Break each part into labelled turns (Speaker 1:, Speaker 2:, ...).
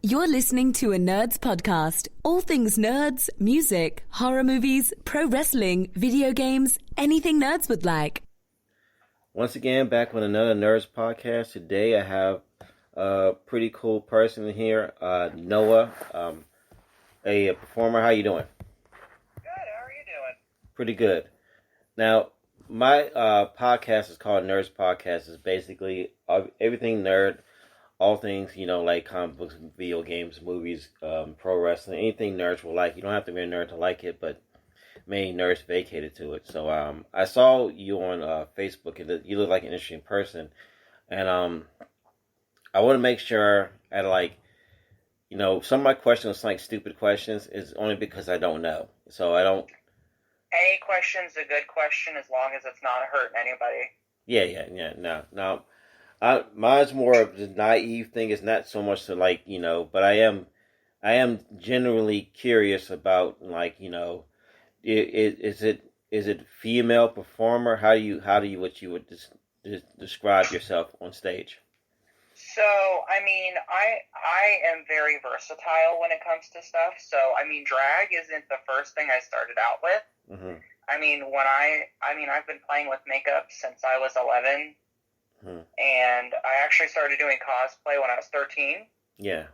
Speaker 1: You're listening to a Nerds podcast. All things nerds, music, horror movies, pro wrestling, video games, anything nerds would like.
Speaker 2: Once again, back with another Nerds podcast. Today I have a pretty cool person here, NOOA, a performer. How you doing?
Speaker 3: Good. How are you doing?
Speaker 2: Pretty good. Now, my podcast is called Nerds Podcast. It's basically everything nerd, all things, like comic books, video games, movies, pro wrestling, anything nerds will like. You don't have to be a nerd to like it, but many nerds vacated to it. So I saw you on Facebook, and you look like an interesting person. And I want to make sure, some of my questions, like stupid questions, is only because I don't know. So I don't...
Speaker 3: Any question's a good question as long as it's not hurting anybody.
Speaker 2: Yeah. No. Mine's more of the naive thing. It's not so much to but I am genuinely curious about is it female performer? How do you what you would describe yourself on stage?
Speaker 3: So I am very versatile when it comes to stuff. So drag isn't the first thing I started out with.
Speaker 2: Mm-hmm.
Speaker 3: I've been playing with makeup since I was 11.
Speaker 2: Hmm.
Speaker 3: And I actually started doing cosplay when I was 13.
Speaker 2: Yeah.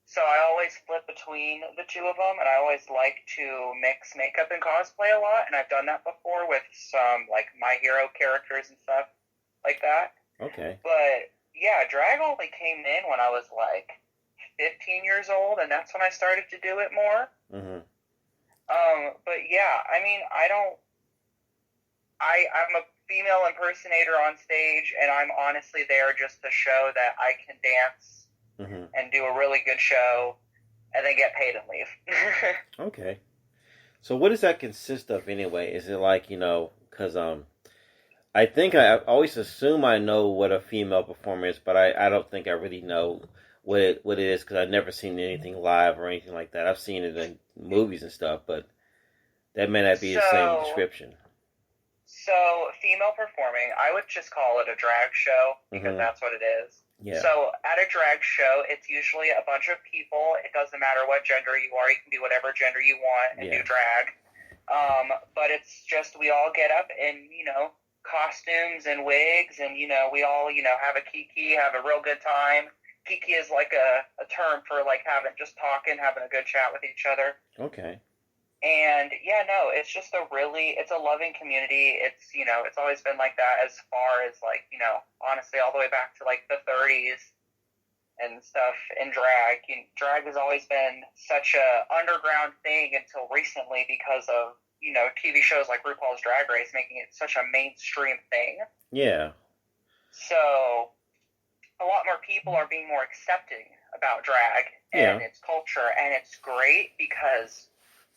Speaker 3: So I always flip between the two of them, and I always like to mix makeup and cosplay a lot, and I've done that before with some, My Hero characters and stuff like that.
Speaker 2: Okay.
Speaker 3: But, yeah, drag only came in when I was, 15 years old, and that's when I started to do it more.
Speaker 2: Mm-hmm.
Speaker 3: But, yeah, I'm a female impersonator on stage, and I'm honestly there just to show that I can dance and do a really good show and then get paid and leave.
Speaker 2: Okay. So what does that consist of anyway? Is it because I think I always assume I know what a female performer is, but I don't think I really know what it is because I've never seen anything live or anything like that. I've seen it in movies and stuff, but that may not be the same description.
Speaker 3: So, female performing, I would just call it a drag show, because that's what it is.
Speaker 2: Yeah.
Speaker 3: So, at a drag show, it's usually a bunch of people. It doesn't matter what gender you are. You can be whatever gender you want and do drag. But it's just, we all get up in, costumes and wigs, and, we all, have a kiki, have a real good time. Kiki is like a term for, having a good chat with each other.
Speaker 2: Okay.
Speaker 3: And it's just it's a loving community. It's, it's always been like that as far as honestly, all the way back to the 30s and stuff in drag. Drag has always been such a underground thing until recently because of, TV shows like RuPaul's Drag Race making it such a mainstream thing.
Speaker 2: Yeah.
Speaker 3: So a lot more people are being more accepting about drag and its culture, and it's great because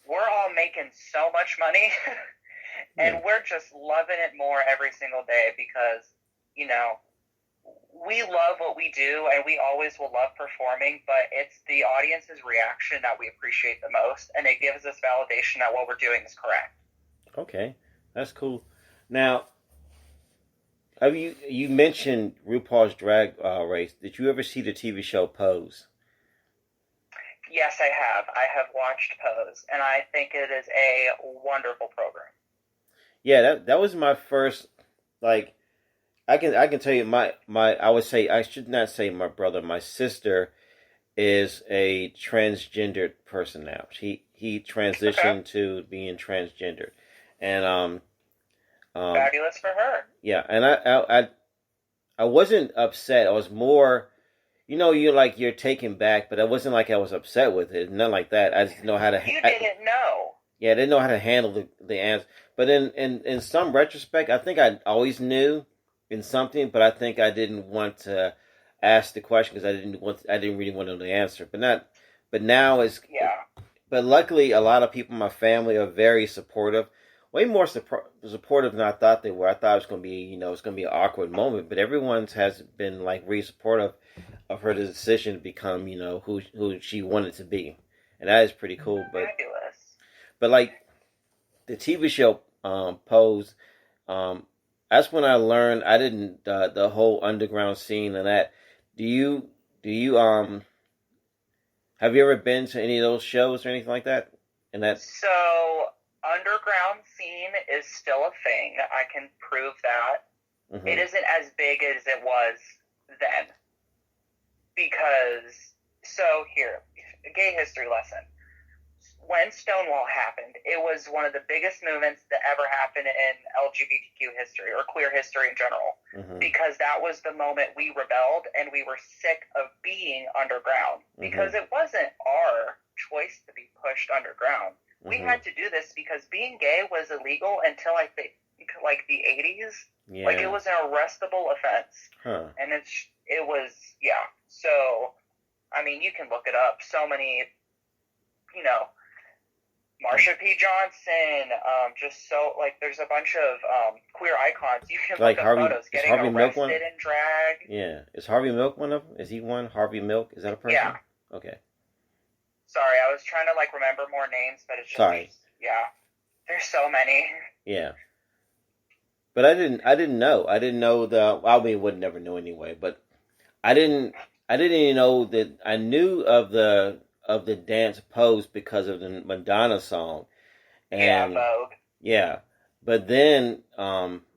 Speaker 3: we're all making so much money, and we're just loving it more every single day because, we love what we do, and we always will love performing, but it's the audience's reaction that we appreciate the most, and it gives us validation that what we're doing is correct.
Speaker 2: Okay, that's cool. Now, you mentioned RuPaul's Drag Race. Did you ever see the TV show Pose?
Speaker 3: Yes, I have. I have watched Pose, and I think it is a wonderful program.
Speaker 2: Yeah, that was my first, I can tell you I would say, I should not say my brother, my sister is a transgendered person now. He transitioned to being transgendered. And
Speaker 3: fabulous for her.
Speaker 2: Yeah, and I wasn't upset. I was more, you're taken back, but it wasn't like I was upset with it. Nothing like that. I just didn't know how to...
Speaker 3: You didn't know.
Speaker 2: Yeah, I didn't know how to handle the answer. But in some retrospect, I think I always knew in something, but I think I didn't want to ask the question because I didn't really want to know the answer. But now it's...
Speaker 3: Yeah.
Speaker 2: But luckily, a lot of people in my family are very supportive. Way more supportive than I thought they were. I thought it was going to be, it's going to be an awkward moment. But everyone has been really supportive of her decision to become, who she wanted to be, and that is pretty cool. But
Speaker 3: fabulous.
Speaker 2: But the TV show Pose, that's when I learned I didn't the whole underground scene and that. Do you Have you ever been to any of those shows or anything like that? And that.
Speaker 3: So, underground scene is still a thing. I can prove that.
Speaker 2: Mm-hmm.
Speaker 3: It isn't as big as it was then. Because, so here, a gay history lesson. When Stonewall happened, it was one of the biggest movements that ever happened in LGBTQ history, or queer history in general, because that was the moment we rebelled and we were sick of being underground, because it wasn't our choice to be pushed underground. We had to do this because being gay was illegal until I think like the 80s. Yeah. Like it was an arrestable offense. Huh. And it was, yeah. So, I mean, you can look it up. So many, you know, Marsha P. Johnson, just so, like, there's a bunch of queer icons. You can
Speaker 2: like
Speaker 3: look
Speaker 2: Harvey,
Speaker 3: up photos. Getting
Speaker 2: Harvey
Speaker 3: arrested
Speaker 2: Milk
Speaker 3: in drag.
Speaker 2: Yeah. Is Harvey Milk one of them? Is he one? Harvey Milk? Is that a person?
Speaker 3: Yeah.
Speaker 2: Okay.
Speaker 3: Sorry, I was trying to, like, remember more names, but it's just...
Speaker 2: Sorry.
Speaker 3: Yeah. There's so many.
Speaker 2: Yeah. But I didn't know. I didn't know I mean, would never know anyway, but I didn't even know that I knew of the dance pose because of the Madonna song. And,
Speaker 3: yeah, Vogue.
Speaker 2: Yeah. But then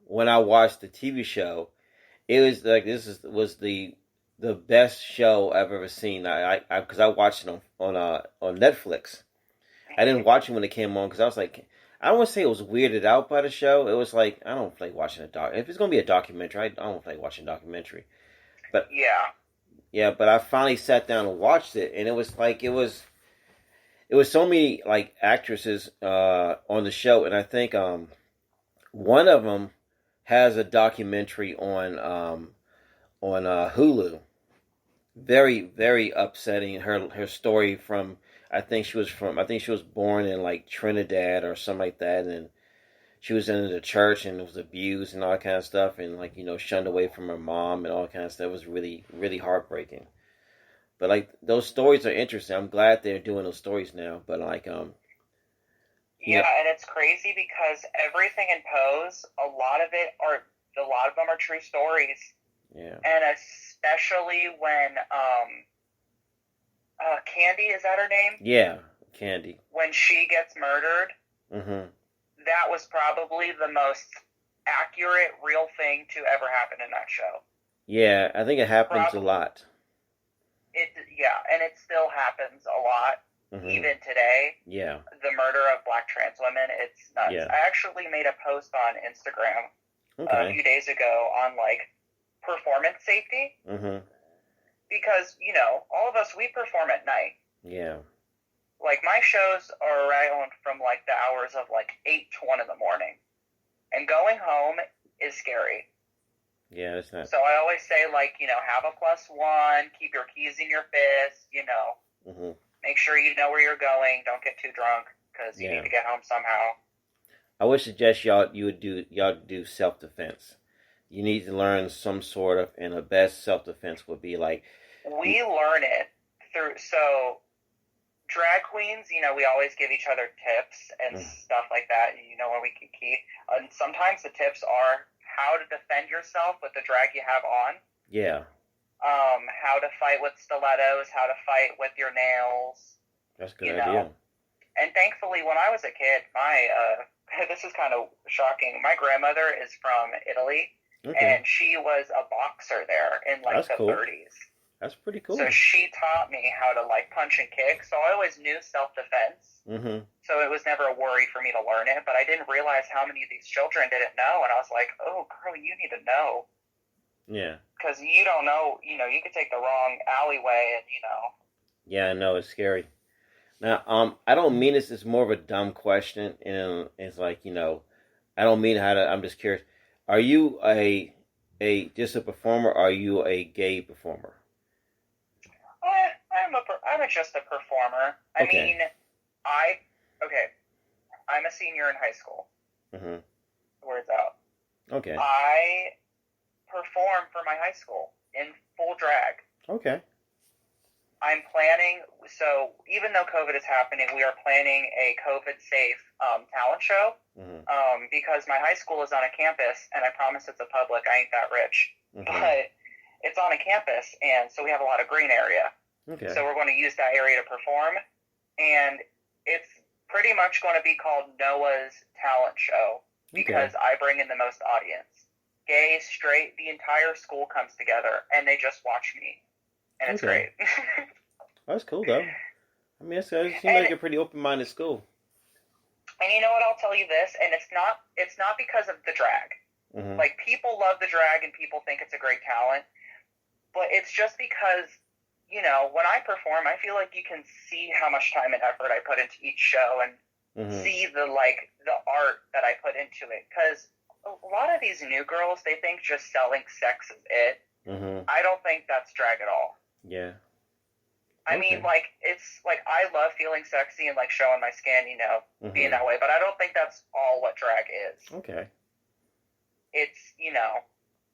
Speaker 2: when I watched the TV show, it was like was the best show I've ever seen. Because I watched it on Netflix. I didn't watch it when it came on because I was like, I don't want to say it was weirded out by the show. It was like, I don't like watching a doc. If it's going to be a documentary, I don't like watching a documentary. But yeah, but I finally sat down and watched it, and it was like it was so many like actresses on the show, and I think one of them has a documentary on Hulu. Very, very upsetting. Her story from I think she was born in like Trinidad or something like that, and she was in the church and was abused and all that kind of stuff, and like shunned away from her mom and all that kind of stuff. It was really, really heartbreaking. But like those stories are interesting. I'm glad they're doing those stories now. But like
Speaker 3: yeah, and it's crazy because everything in Pose, a lot of them are true stories.
Speaker 2: Yeah.
Speaker 3: And especially when Candy, is that her name?
Speaker 2: Yeah, Candy.
Speaker 3: When she gets murdered, that was probably the most accurate, real thing to ever happen in that show.
Speaker 2: Yeah, I think it happens a lot.
Speaker 3: And it still happens a lot, even today.
Speaker 2: Yeah.
Speaker 3: The murder of Black trans women, it's nuts.
Speaker 2: Yeah.
Speaker 3: I actually made a post on Instagram a few days ago on, like, performance safety. Because, all of us, we perform at night.
Speaker 2: Yeah.
Speaker 3: Like, my shows are around from, like, the hours of, like, 8 to 1 in the morning. And going home is scary.
Speaker 2: Yeah, it's not.
Speaker 3: So I always say, like, have a +1, keep your keys in your fist, make sure you know where you're going, don't get too drunk, because you need to get home somehow.
Speaker 2: I would suggest y'all do self-defense. You need to learn some sort of, and the best self-defense would be like...
Speaker 3: We learn it through, so drag queens, we always give each other tips and stuff like that, when we can keep, and sometimes the tips are how to defend yourself with the drag you have on.
Speaker 2: Yeah.
Speaker 3: How to fight with stilettos, how to fight with your nails.
Speaker 2: That's a good idea.
Speaker 3: And thankfully, when I was a kid, this is kind of shocking, my grandmother is from Italy. And she was a boxer there in, like, the 30s.
Speaker 2: That's pretty cool.
Speaker 3: So she taught me how to, like, punch and kick. So I always knew self-defense. So it was never a worry for me to learn it. But I didn't realize how many of these children didn't know. And I was like, oh, girl, you need to know.
Speaker 2: Yeah. Because
Speaker 3: you don't know, you could take the wrong alleyway and,
Speaker 2: Yeah, I know. It's scary. Now, I don't mean this. It's more of a dumb question. And it's like, I don't mean I'm just curious. Are you just a performer, or are you a gay performer?
Speaker 3: I'm just a performer. I mean, I'm a senior in high school. Words out.
Speaker 2: Okay.
Speaker 3: I perform for my high school in full drag.
Speaker 2: Okay.
Speaker 3: I'm planning, so even though COVID is happening, we are planning a COVID-safe talent show because my high school is on a campus, and I promise it's a public. I ain't that rich. But it's on a campus, and so we have a lot of green area.
Speaker 2: Okay.
Speaker 3: So we're going to use that area to perform, and it's pretty much going to be called NOAA's talent show because I bring in the most audience. Gay, straight, the entire school comes together, and they just watch me, and it's great.
Speaker 2: That's cool, though. I mean, it seems like a pretty open-minded school.
Speaker 3: And you know what? I'll tell you this, and it's not because of the drag.
Speaker 2: Mm-hmm.
Speaker 3: Like, people love the drag, and people think it's a great talent, but it's just because, you know, when I perform, I feel like you can see how much time and effort I put into each show, and see the art that I put into it. Because a lot of these new girls, they think just selling sex is it. I don't think that's drag at all.
Speaker 2: Yeah.
Speaker 3: I mean, like, it's, like, I love feeling sexy and, like, showing my skin, you know, being that way, but I don't think that's all what drag is.
Speaker 2: Okay.
Speaker 3: It's, you know,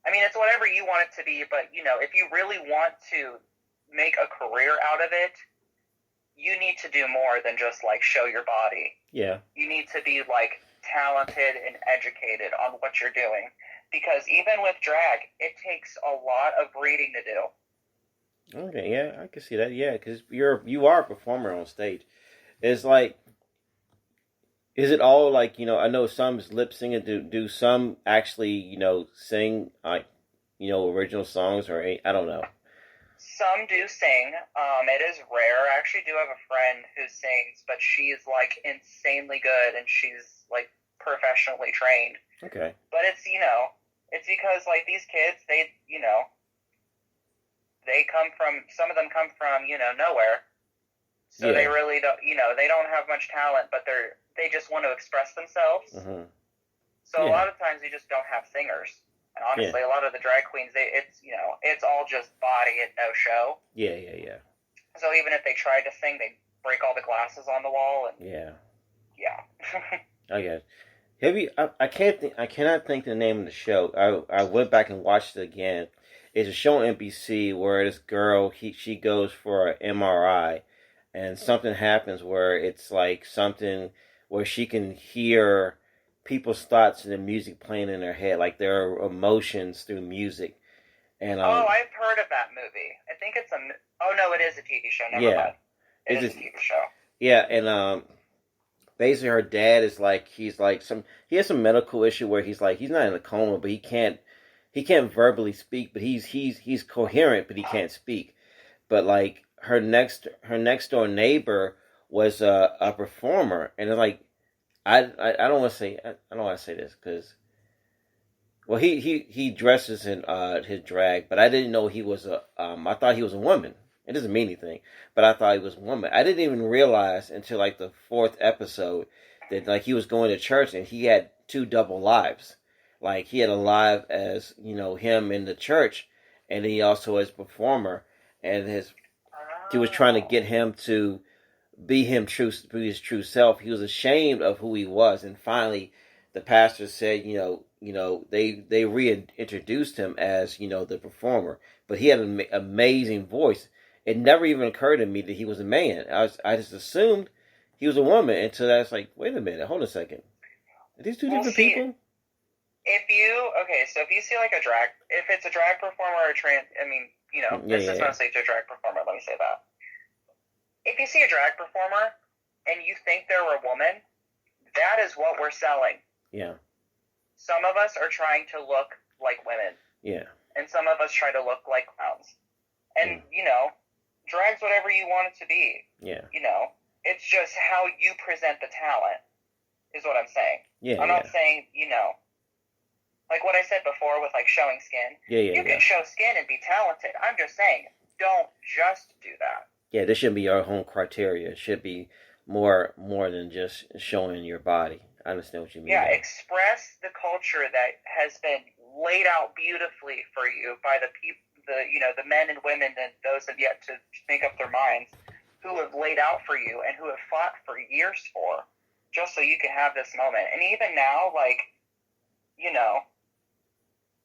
Speaker 3: I mean, it's whatever you want it to be, but, you know, if you really want to make a career out of it, you need to do more than just, like, show your body.
Speaker 2: Yeah.
Speaker 3: You need to be, like, talented and educated on what you're doing. Because even with drag, it takes a lot of reading to do.
Speaker 2: Okay, yeah, I can see that. Yeah, because you are a performer on stage. It's like, is it all like, you know? I know some is lip singing. Do some actually, you know, sing like, you know, original songs, or I don't know.
Speaker 3: Some do sing. It is rare. I actually do have a friend who sings, but she's like insanely good, and she's like professionally trained.
Speaker 2: Okay.
Speaker 3: But it's, you know, it's because like these kids, they, you know, some of them come from, you know, nowhere. So they really don't, you know, they don't have much talent, but they just want to express themselves. So a lot of times they just don't have singers. And honestly, a lot of the drag queens, it's, you know, it's all just body and no show.
Speaker 2: Yeah.
Speaker 3: So even if they tried to sing, they break all the glasses on the wall. And
Speaker 2: yeah.
Speaker 3: I
Speaker 2: guess. Have you? I cannot think the name of the show. I went back and watched it again. It's a show on NBC where this girl she goes for an MRI, and something happens where it's like something where she can hear people's thoughts and the music playing in her head, like their emotions through music. And
Speaker 3: I've heard of that movie. I think it's oh no, it is a TV show. Never mind. It is a TV show.
Speaker 2: Yeah, and basically her dad is like he has some medical issue where he's not in a coma, but he can't verbally speak, but he's coherent, but he can't speak. But like her next door neighbor was a performer, and it's like I don't want to say this because, well, he dresses in his drag, but I didn't know he was I thought he was a woman. It doesn't mean anything, but I thought he was a woman. I didn't even realize until like the 4th episode that like he was going to church and he had 2 double lives. Like he had a live as, you know, him in the church, and he also as a performer, and he was trying to get him to be his true self. He was ashamed of who he was, and finally the pastor said, you know, they reintroduced him as, you know, the performer, but he had an amazing voice. It never even occurred to me that he was a man. I just assumed he was a woman until I was like, wait a minute, hold a second. Are these two different people?
Speaker 3: If you see like if it's a drag performer or you know, this is mostly to a drag performer, let me say that. If you see a drag performer and you think they're a woman, that is what we're selling.
Speaker 2: Yeah.
Speaker 3: Some of us are trying to look like women.
Speaker 2: Yeah.
Speaker 3: And some of us try to look like clowns. And, you know, drag's whatever you want it to be.
Speaker 2: Yeah.
Speaker 3: You know, it's just how you present the talent is what I'm saying.
Speaker 2: Yeah.
Speaker 3: I'm not saying, you know, like what I said before with like showing skin. You can show skin and be talented. I'm just saying, don't just do that.
Speaker 2: Yeah, this shouldn't be our home criteria. It should be more than just showing your body. I understand what you mean.
Speaker 3: Yeah, express the culture that has been laid out beautifully for you by the people, the men and women that those have yet to make up their minds, who have laid out for you and who have fought for years for, just so you can have this moment. And even now, like, you know,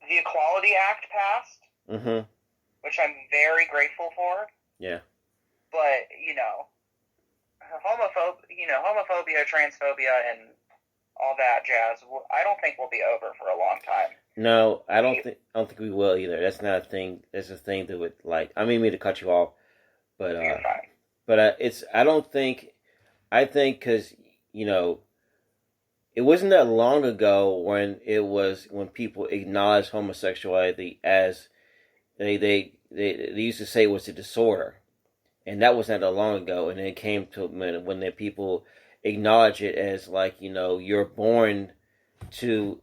Speaker 3: the Equality Act passed, which I'm very grateful for.
Speaker 2: Yeah.
Speaker 3: But, you know, homophobia, transphobia, and all that jazz, I don't think will be over for a long time.
Speaker 2: No, I don't think we will either. That's not a thing. That's a thing that would, like, I mean me to cut you off, But
Speaker 3: You're fine.
Speaker 2: I think because you know it wasn't that long ago when people acknowledged homosexuality as they used to say it was a disorder, and that was not that long ago. And it came to when the people acknowledge it as like you're born to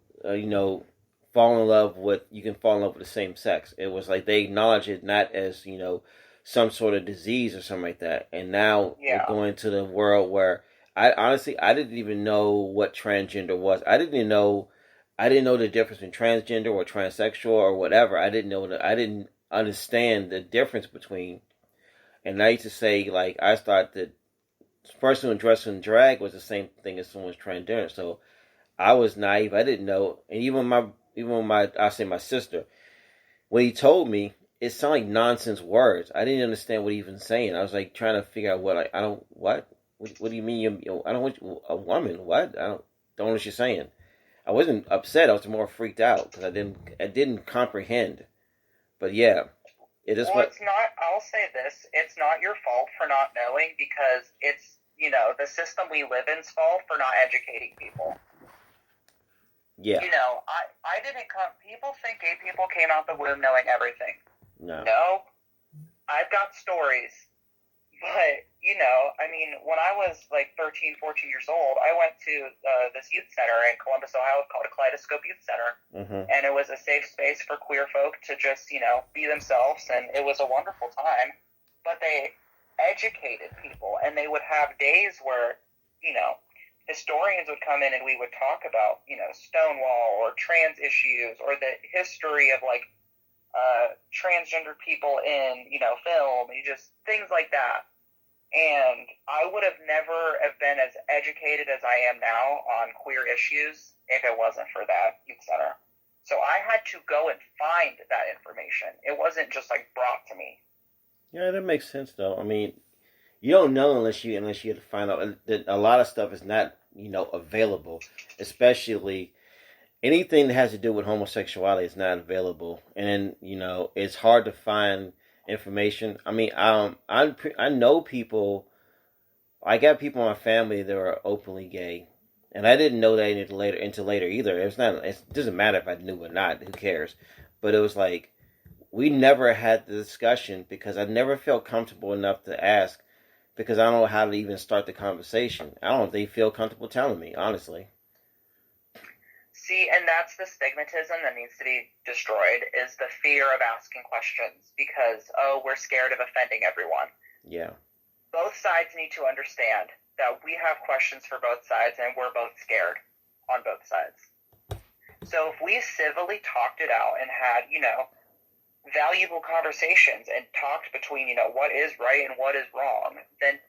Speaker 2: fall in love with you can fall in love with the same sex. It was like they acknowledge it not as some sort of disease or something like that. And now we're going to the world where I didn't even know what transgender was. I didn't know the difference between transgender or transsexual or whatever. I didn't understand the difference between. And I used to say like I thought that the person who dressed in drag was the same thing as someone's transgender. So I was naive. I didn't know. And my sister, when he told me, it sounded like nonsense words. I didn't understand what he was saying. I was like trying to figure out what do you mean? I don't want a woman. What? I don't know what you're saying. I wasn't upset. I was more freaked out because I didn't comprehend. But yeah, it is.
Speaker 3: Well, it's not. I'll say this: it's not your fault for not knowing because it's the system we live in's fault for not educating people.
Speaker 2: Yeah.
Speaker 3: I didn't come. People think gay people came out the womb knowing everything.
Speaker 2: No.
Speaker 3: I've got stories. But, when I was like 13, 14 years old, I went to this youth center in Columbus, Ohio called a Kaleidoscope Youth Center.
Speaker 2: Mm-hmm.
Speaker 3: And it was a safe space for queer folk to just, be themselves. And it was a wonderful time. But they educated people. And they would have days where, historians would come in and we would talk about, Stonewall or trans issues or the history of transgender people in, film, and just things like that. And I would have never have been as educated as I am now on queer issues if it wasn't for that youth center. So I had to go and find that information. It wasn't just brought to me.
Speaker 2: Yeah, that makes sense though. I mean, you don't know unless you have to find out that a lot of stuff is not available, especially anything that has to do with homosexuality is not available, and it's hard to find information. I mean, I know people. I got people in my family that are openly gay, and I didn't know that until later either. It doesn't matter if I knew or not. Who cares? But it was like we never had the discussion because I never felt comfortable enough to ask because I don't know how to even start the conversation. I don't know if they feel comfortable telling me, honestly.
Speaker 3: See, and that's the stigmatism that needs to be destroyed, is the fear of asking questions because, we're scared of offending everyone.
Speaker 2: Yeah.
Speaker 3: Both sides need to understand that we have questions for both sides and we're both scared on both sides. So if we civilly talked it out and had, valuable conversations and talked between, what is right and what is wrong, then,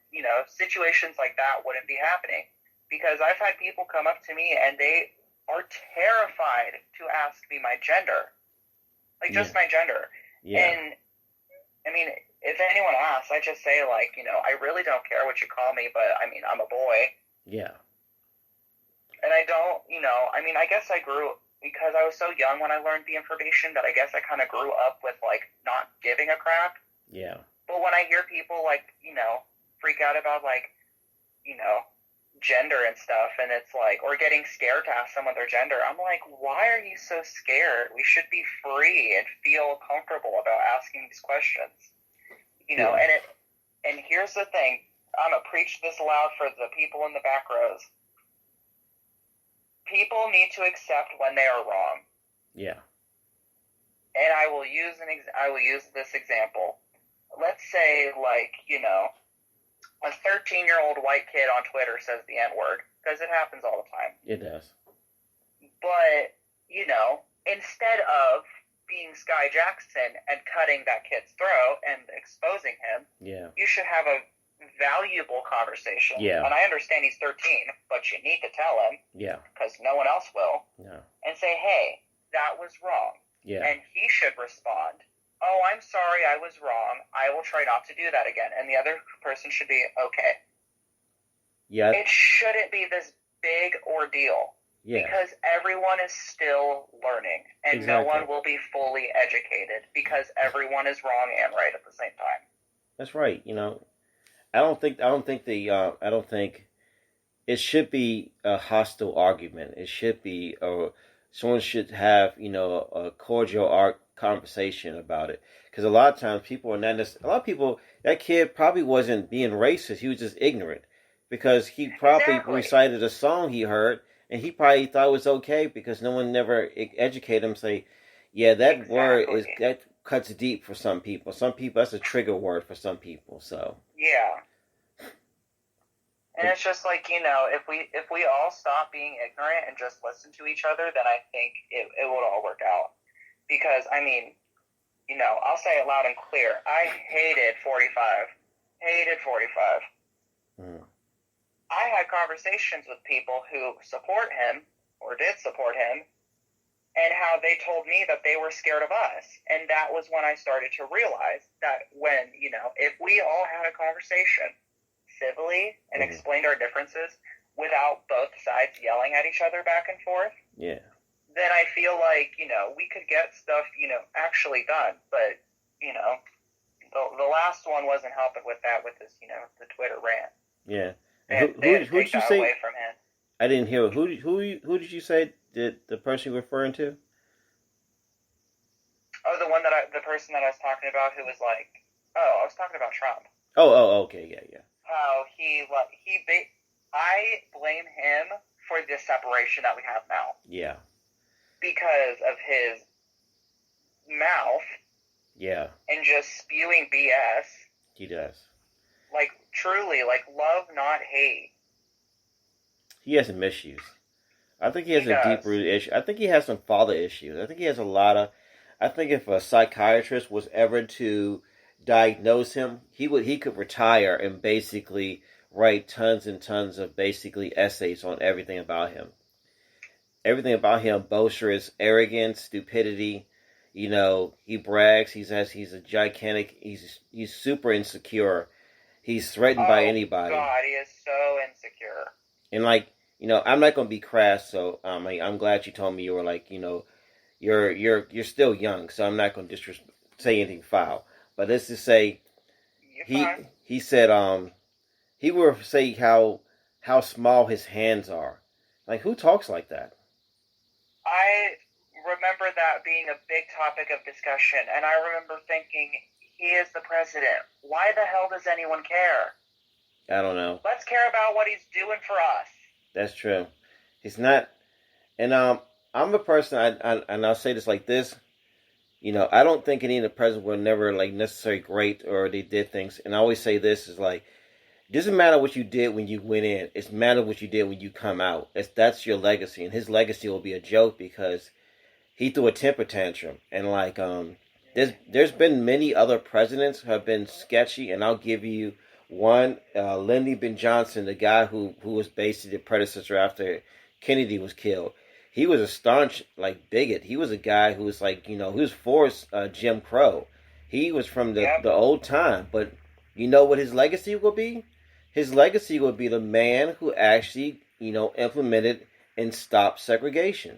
Speaker 3: situations like that wouldn't be happening. Because I've had people come up to me and they are terrified to ask me my gender. Just my gender.
Speaker 2: Yeah.
Speaker 3: And, I mean, if anyone asks, I just say, I really don't care what you call me, but, I'm a boy.
Speaker 2: Yeah.
Speaker 3: And I don't, I guess I grew, because I was so young when I learned the information, that I guess I kind of grew up with, not giving a crap.
Speaker 2: Yeah.
Speaker 3: But when I hear people, freak out about, gender and stuff, and it's or getting scared to ask someone their gender, I'm like, why are you so scared? We should be free and feel comfortable about asking these questions.
Speaker 2: Yeah.
Speaker 3: And here's the thing, I'm gonna preach this loud for the people in the back rows. People need to accept when they are wrong.
Speaker 2: Yeah.
Speaker 3: And I will use this example. Let's say, a 13-year-old white kid on Twitter says the N-word, because it happens all the time.
Speaker 2: It does.
Speaker 3: But, instead of being Sky Jackson and cutting that kid's throat and exposing him, you should have a valuable conversation.
Speaker 2: Yeah.
Speaker 3: And I understand he's 13, but you need to tell him.
Speaker 2: Yeah.
Speaker 3: Because no one else will.
Speaker 2: No.
Speaker 3: And say, hey, that was wrong.
Speaker 2: Yeah.
Speaker 3: And he should respond, oh, I'm sorry, I was wrong. I will try not to do that again. And the other person should be, okay.
Speaker 2: Yeah.
Speaker 3: It shouldn't be this big ordeal.
Speaker 2: Yeah.
Speaker 3: Because everyone is still learning. And
Speaker 2: Exactly.
Speaker 3: no one will be fully educated. Because everyone is wrong and right at the same time.
Speaker 2: That's right. I don't think it should be a hostile argument. It should be someone should have a cordial art conversation about it. Because a lot of times people are not a lot of people, that kid probably wasn't being racist. He was just ignorant because he probably
Speaker 3: Exactly.
Speaker 2: recited a song he heard and he probably thought it was okay because no one never educated him. Say, yeah, that word is
Speaker 3: Exactly.
Speaker 2: that cuts deep for some people. Some people, that's a trigger word for some people. So.
Speaker 3: Yeah. And it's just like, if we all stop being ignorant and just listen to each other, then I think it would all work out. Because, I mean, I'll say it loud and clear. I hated 45. Hated 45.
Speaker 2: Mm.
Speaker 3: I had conversations with people who support him, or did support him, and how they told me that they were scared of us. And that was when I started to realize that when, if we all had a conversation civilly and explained our differences without both sides yelling at each other back and forth,
Speaker 2: Yeah.
Speaker 3: then I feel like, we could get stuff, actually done. But, the last one wasn't helping with that, with this, the Twitter rant.
Speaker 2: Yeah. And
Speaker 3: They had to
Speaker 2: who
Speaker 3: take
Speaker 2: did you
Speaker 3: that
Speaker 2: say?
Speaker 3: away from him.
Speaker 2: I didn't hear. Who did you say did the person you're referring to?
Speaker 3: Oh, the person that I was talking about who was like, I was talking about Trump.
Speaker 2: Okay, yeah.
Speaker 3: How I blame him for the separation that we have now.
Speaker 2: Yeah.
Speaker 3: Because of his mouth.
Speaker 2: Yeah.
Speaker 3: And just spewing BS.
Speaker 2: He does.
Speaker 3: Like, truly, like, love, not hate.
Speaker 2: He has some issues. I think he has a deep rooted issue. I think he has some father issues. I think he has a lot of. I think if a psychiatrist was ever to diagnose him, he could retire and basically write tons and tons of basically essays on everything about him. Everything about him, boisterous, arrogance, stupidity. He brags. He's a gigantic. He's super insecure. He's threatened by anybody.
Speaker 3: God, he is so insecure.
Speaker 2: And I'm not gonna be crass, so I'm glad you told me you were like, you're still young, so I'm not gonna say anything foul. But let's just say he said he will say how small his hands are. Like, who talks like that?
Speaker 3: I remember that being a big topic of discussion, and I remember thinking, he is the president. Why the hell does anyone care?
Speaker 2: I don't know.
Speaker 3: Let's care about what he's doing for us.
Speaker 2: That's true. He's not, and I'm a person. And I'll say this like this. I don't think any of the presidents were never like necessarily great or they did things. And I always say this is like, it doesn't matter what you did when you went in. It's matter what you did when you come out. That's your legacy, and his legacy will be a joke because he threw a temper tantrum. And like there's been many other presidents who have been sketchy, and I'll give you one, Lyndon B. Johnson, the guy who was basically the predecessor after Kennedy was killed. He was a staunch bigot. He was a guy who was he was for Jim Crow. He was from the old time. But you know what his legacy will be? His legacy will be the man who actually implemented and stopped segregation.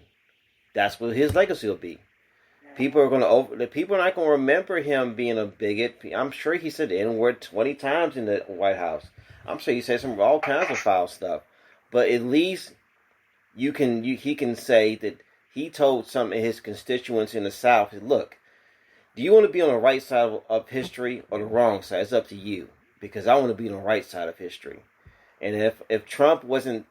Speaker 2: That's what his legacy will be. People are the people are not going to remember him being a bigot. I'm sure he said the N-word 20 times in the White House. I'm sure he said all kinds of foul stuff. But at least he can say that he told some of his constituents in the South, look, do you want to be on the right side of history or the wrong side? It's up to you. Because I want to be on the right side of history. And if Trump wasn't,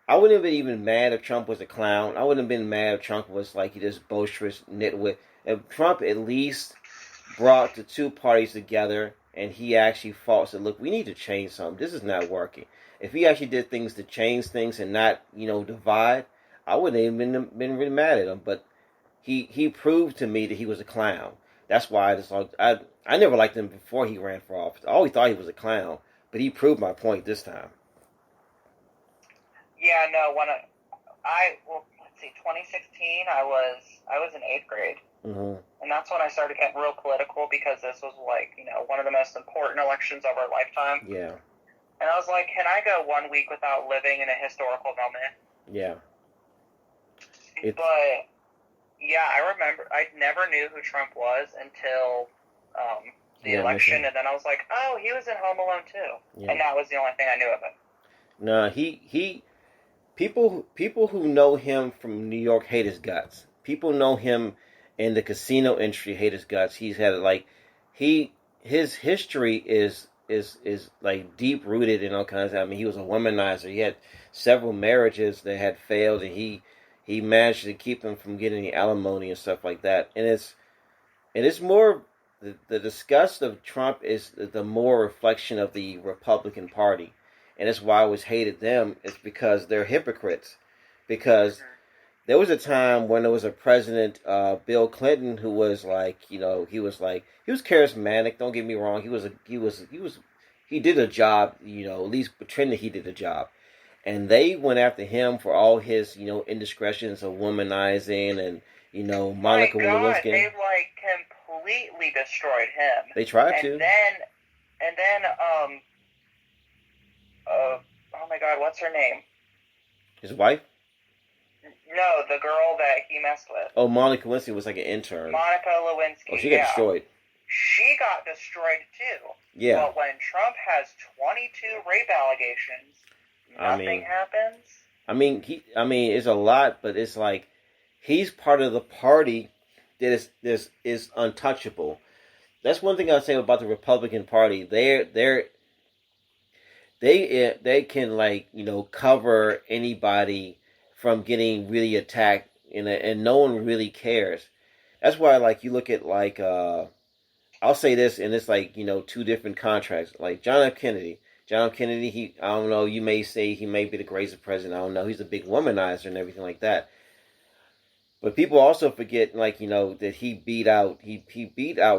Speaker 2: I wouldn't have been even mad if Trump was a clown. I wouldn't have been mad if Trump was like this boisterous nitwit. If Trump at least brought the two parties together and he actually fought, said, look, we need to change something. This is not working. If he actually did things to change things and not, divide, I wouldn't even been really mad at him. But he proved to me that he was a clown. That's why I never liked him before he ran for office. I always thought he was a clown, but he proved my point this time.
Speaker 3: Yeah, no. Let's see, 2016. I was in 8th grade, and that's when I started getting real political because this was one of the most important elections of our lifetime.
Speaker 2: Yeah.
Speaker 3: And I was like, can I go 1 week without living in a historical moment?
Speaker 2: Yeah.
Speaker 3: But yeah, I remember I never knew who Trump was until the election, and then I was like, oh, he was in Home Alone too, and that was the only thing I knew of him.
Speaker 2: No, he people who know him from New York hate his guts. People know him in the casino industry hate his guts. He's had like his history is like deep rooted in all kinds of. I mean, he was a womanizer. He had several marriages that had failed, and he managed to keep them from getting the alimony and stuff like that. And it's more the disgust of Trump is the more reflection of the Republican Party. And that's why I always hated them. It's because they're hypocrites. Because there was a time when there was a president, Bill Clinton, who was like, he was charismatic. Don't get me wrong. He did a job. At least pretended he did a job. And they went after him for all his, indiscretions of womanizing and, Monica Lewinsky.
Speaker 3: They completely destroyed him.
Speaker 2: They tried to.
Speaker 3: And then, oh my God, what's her name?
Speaker 2: His wife?
Speaker 3: No, the girl that he messed with.
Speaker 2: Oh, Monica Lewinsky was like an intern.
Speaker 3: Monica Lewinsky.
Speaker 2: Oh, she got destroyed.
Speaker 3: She got destroyed too.
Speaker 2: Yeah.
Speaker 3: But when Trump has 22 rape allegations, nothing happens.
Speaker 2: I mean, it's a lot, but it's like he's part of the party that is untouchable. That's one thing I'll say about the Republican Party. They can cover anybody from getting really attacked, and no one really cares. That's why you look at I'll say this, and it's two different contracts. Like John F. Kennedy. John F. Kennedy, I don't know, you may say he may be the greatest president. I don't know. He's a big womanizer and everything like that. But people also forget, that he beat out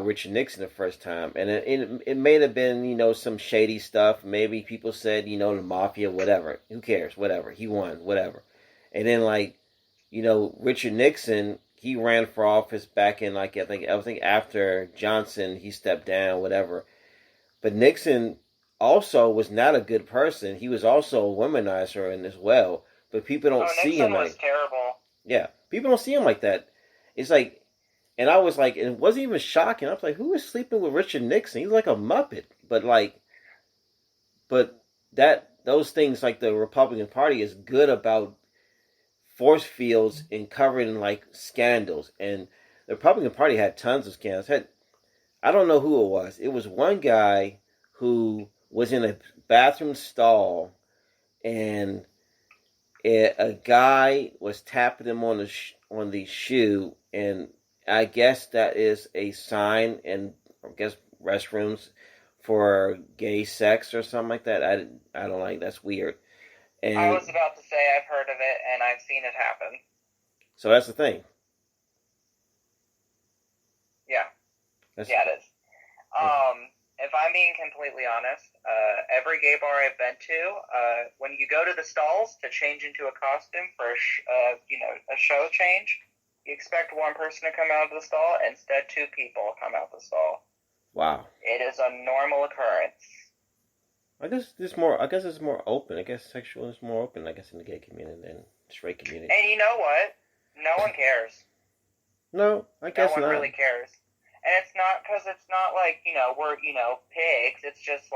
Speaker 2: Richard Nixon the first time, and it may have been, some shady stuff. Maybe people said, the mafia, whatever. Who cares? Whatever. He won, whatever. And then, Richard Nixon, he ran for office back in, I think after Johnson, he stepped down, whatever. But Nixon also was not a good person. He was also a womanizer as well. But people don't see him
Speaker 3: Nixon was terrible.
Speaker 2: Yeah. People don't see him like that. It's and I was and it wasn't even shocking. I was like, who is sleeping with Richard Nixon? He's like a Muppet. But those things, the Republican Party is good about force fields and covering scandals. And the Republican Party had tons of scandals. I don't know who it was. It was one guy who was in a bathroom stall, and a guy was tapping him on the shoe, and I guess that is a sign in, I guess, restrooms for gay sex or something like that. I don't like. That's weird. And
Speaker 3: I was about to say I've heard of it and I've seen it happen.
Speaker 2: So that's the thing.
Speaker 3: Yeah. It is. If I'm being completely honest, every gay bar I've been to, when you go to the stalls to change into a costume for a show change, you expect one person to come out of the stall. Instead, two people come out of the stall.
Speaker 2: Wow.
Speaker 3: It is a normal occurrence.
Speaker 2: I guess it's more open. I guess sexual is more open, I guess, in the gay community than the straight community.
Speaker 3: And you know what? No one cares.
Speaker 2: No, I guess not.
Speaker 3: No one really cares. And it's not because it's not we're, pigs. It's just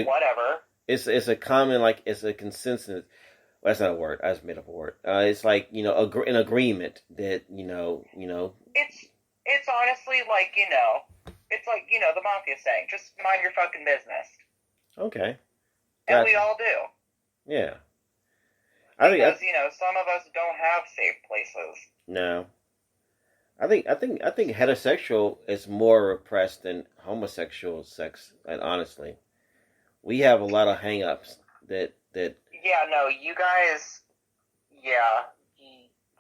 Speaker 3: whatever. It's
Speaker 2: a common, it's a consensus. Well, that's not a word. I just made up a word. It's an agreement that,
Speaker 3: It's honestly it's the mafia saying, just mind your fucking business.
Speaker 2: Okay.
Speaker 3: And we all do.
Speaker 2: Yeah.
Speaker 3: Because, some of us don't have safe places.
Speaker 2: No. I think heterosexual is more repressed than homosexual sex, and honestly. We have a lot of hang-ups that...
Speaker 3: Yeah, no, you guys... Yeah.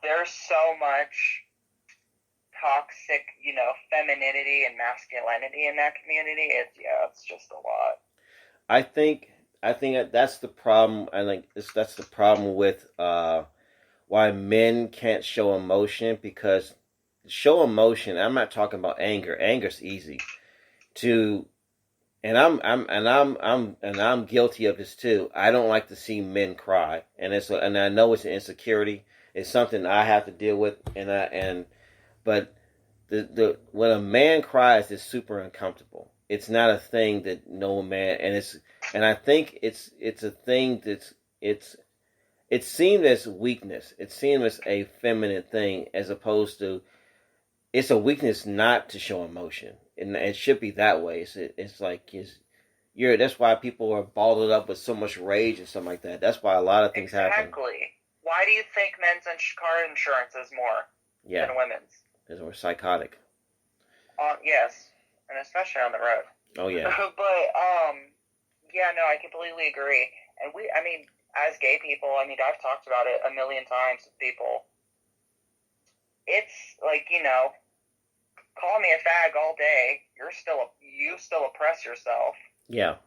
Speaker 3: There's so much toxic, femininity and masculinity in that community. It's just a lot.
Speaker 2: I think that's the problem. I think that's the problem with why men can't show emotion, because show emotion. I'm not talking about anger. Anger's easy and I'm guilty of this too. I don't like to see men cry, and I know it's an insecurity. It's something I have to deal with, but the when a man cries, it's super uncomfortable. It's not a thing that no man, and I think it's a thing it's seen as weakness. It's seen as a feminine thing, as opposed to it's a weakness not to show emotion, and it should be that way. It's like you're that's why people are bottled up with so much rage and stuff like that. That's why a lot of things happen.
Speaker 3: Exactly. Why do you think men's car insurance is more than women's?
Speaker 2: Because we're psychotic.
Speaker 3: Yes, and especially on the road.
Speaker 2: Oh yeah.
Speaker 3: But yeah, no, I completely agree. And I mean, as gay people, I mean, I've talked about it a million times with people. It's like, you know, call me a fag all day. You still oppress yourself.
Speaker 2: Yeah.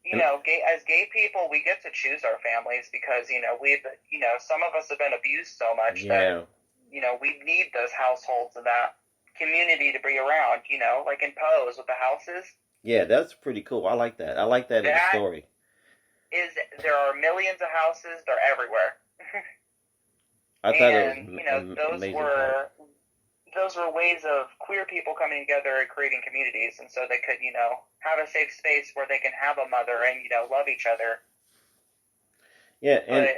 Speaker 3: You know, as gay people, we get to choose our families because, you know, some of us have been abused so much that, you know, we need those households and that community to be around, you know, like in Pose with the houses.
Speaker 2: Yeah, that's pretty cool. I like that. I like that in the story.
Speaker 3: There are millions of houses. They're everywhere.
Speaker 2: I thought it was
Speaker 3: you know, those were ways of queer people coming together and creating communities, and so they could, you know, have a safe space where they can have a mother and, you know, love each other.
Speaker 2: Yeah, and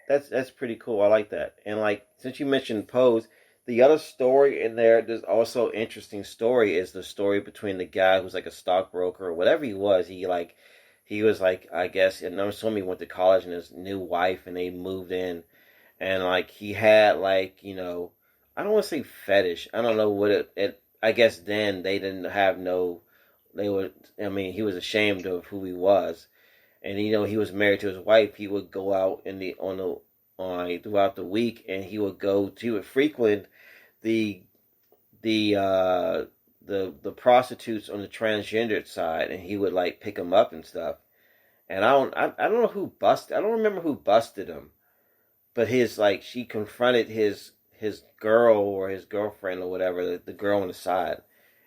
Speaker 2: that's pretty cool. I like that. And like, since you mentioned Pose, the other story in there's also interesting story is the story between the guy who's like a stockbroker or whatever he was. He was like, I guess, and I'm assuming he went to college and his new wife, and they moved in, and like he had like, you know, I don't want to say fetish. I don't know what it. I guess then they didn't have no. They would. I mean, he was ashamed of who he was, and you know he was married to his wife. He would go out throughout the week, and he would frequent the prostitutes on the transgendered side, and he would like pick them up and stuff. And I don't know who busted. I don't remember who busted him, but she confronted his girl or his girlfriend or whatever, the girl on the side,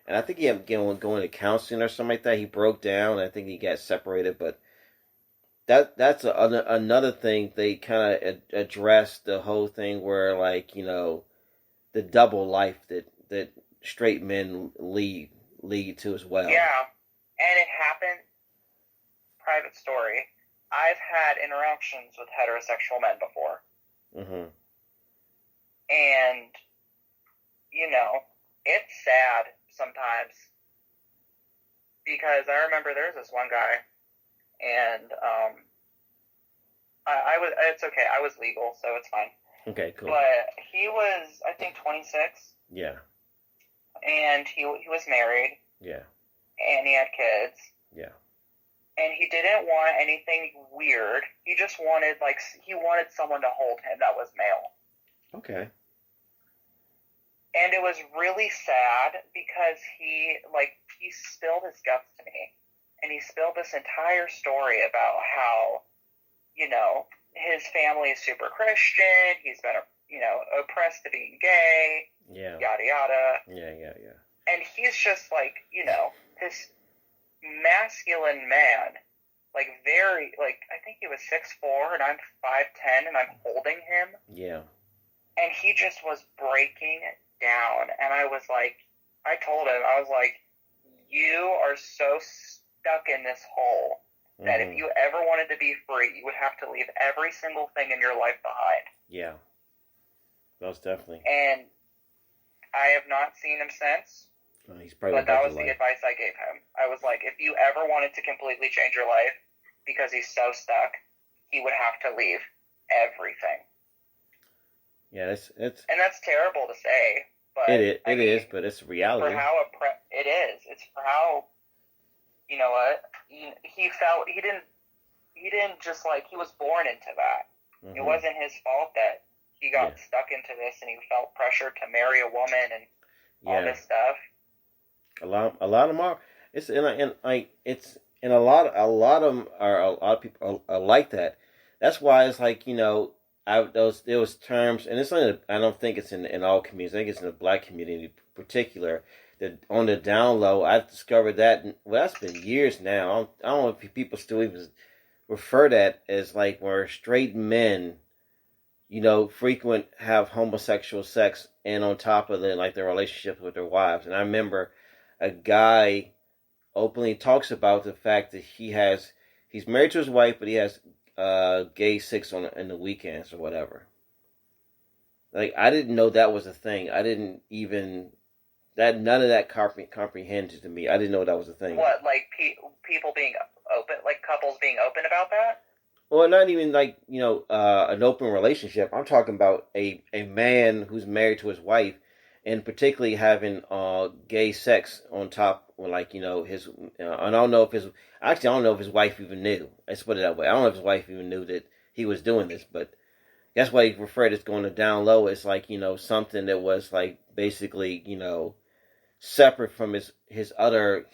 Speaker 2: and I think he ended up going to counseling or something like that. He broke down. I think he got separated, but that's another thing. They kind of addressed the whole thing where, like, you know, the double life that straight men lead to as well.
Speaker 3: Yeah, and it happened. Private story. I've had interactions with heterosexual men before.
Speaker 2: Mm-hmm.
Speaker 3: And, you know, it's sad sometimes because I remember there's this one guy, and it's okay. I was legal, so it's fine.
Speaker 2: Okay, cool.
Speaker 3: But he was, I think, 26.
Speaker 2: Yeah.
Speaker 3: And he was married.
Speaker 2: Yeah.
Speaker 3: And he had kids.
Speaker 2: Yeah.
Speaker 3: And he didn't want anything weird. He just wanted, he wanted someone to hold him that was male.
Speaker 2: Okay.
Speaker 3: And it was really sad because he spilled his guts to me. And he spilled this entire story about how, you know, his family is super Christian. He's been, you know, oppressed to being gay.
Speaker 2: Yeah.
Speaker 3: Yada, yada.
Speaker 2: Yeah.
Speaker 3: And he's just like, you know, this masculine man, like very, like, I think he was 6'4" and I'm 5'10" and I'm holding him.
Speaker 2: Yeah.
Speaker 3: And he just was breaking down. And I was like, I told him, I was like, you are so stuck in this hole that if you ever wanted to be free, you would have to leave every single thing in your life behind.
Speaker 2: Yeah. Most definitely.
Speaker 3: And I have not seen him since. But that was the advice I gave him. I was like, if you ever wanted to completely change your life because he's so stuck, he would have to leave everything.
Speaker 2: Yeah, it's
Speaker 3: and that's terrible to say, but
Speaker 2: it is, but it's reality.
Speaker 3: For how it is. It's for how, you know what, he felt. He didn't just he was born into that. Mm-hmm. It wasn't his fault that he got stuck into this and he felt pressured to marry a woman and all this stuff.
Speaker 2: A lot of them are. It's and a lot of them are. A lot of people are like that. That's why it's like, you know, there was terms, and it's not. I don't think it's in all communities. I think it's in the black community in particular. That on the down low, I've discovered that. Well, that's been years now. I don't know if people still even refer that as like where straight men frequent have homosexual sex, and on top of it, like their relationships with their wives. And I remember a guy openly talks about the fact that he's married to his wife, but he has gay sex in the weekends or whatever. Like, I didn't know that was a thing. I didn't even that none of that comprehended to me. I didn't know that was a thing.
Speaker 3: What, like people being open, like couples being open about that?
Speaker 2: Well, not even like an open relationship. I'm talking about a man who's married to his wife, and particularly having gay sex on top, or like his. I don't know if his actually I don't know if his wife even knew. Let's put it that way. I don't know if his wife even knew that he was doing this, but that's why he referred to going to down low. It's like something that was like basically separate from his other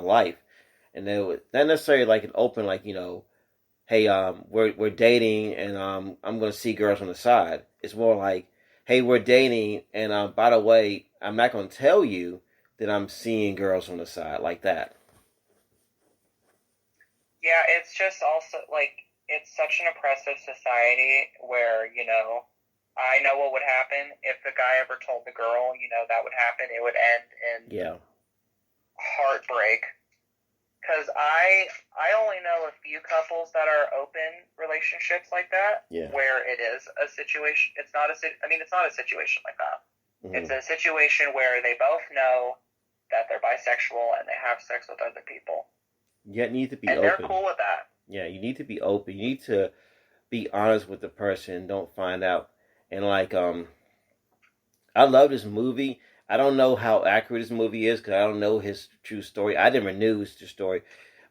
Speaker 2: life, and then it was not necessarily like an open like hey we're dating and I'm gonna see girls on the side. It's more like, hey, we're dating and by the way, I'm not gonna tell you that I'm seeing girls on the side, like that.
Speaker 3: Yeah, it's just also like it's such an oppressive society where I know what would happen if the guy ever told the girl, that would happen. It would end in heartbreak. Because I only know a few couples that are open relationships like that, where it is a situation. It's not a situation like that. Mm-hmm. It's a situation where they both know that they're bisexual and they have sex with other people.
Speaker 2: You need to be
Speaker 3: open. And they're cool with that.
Speaker 2: Yeah, you need to be open. You need to be honest with the person. Don't find out. And like, I love this movie. I don't know how accurate this movie is because I don't know his true story. I never knew his true story.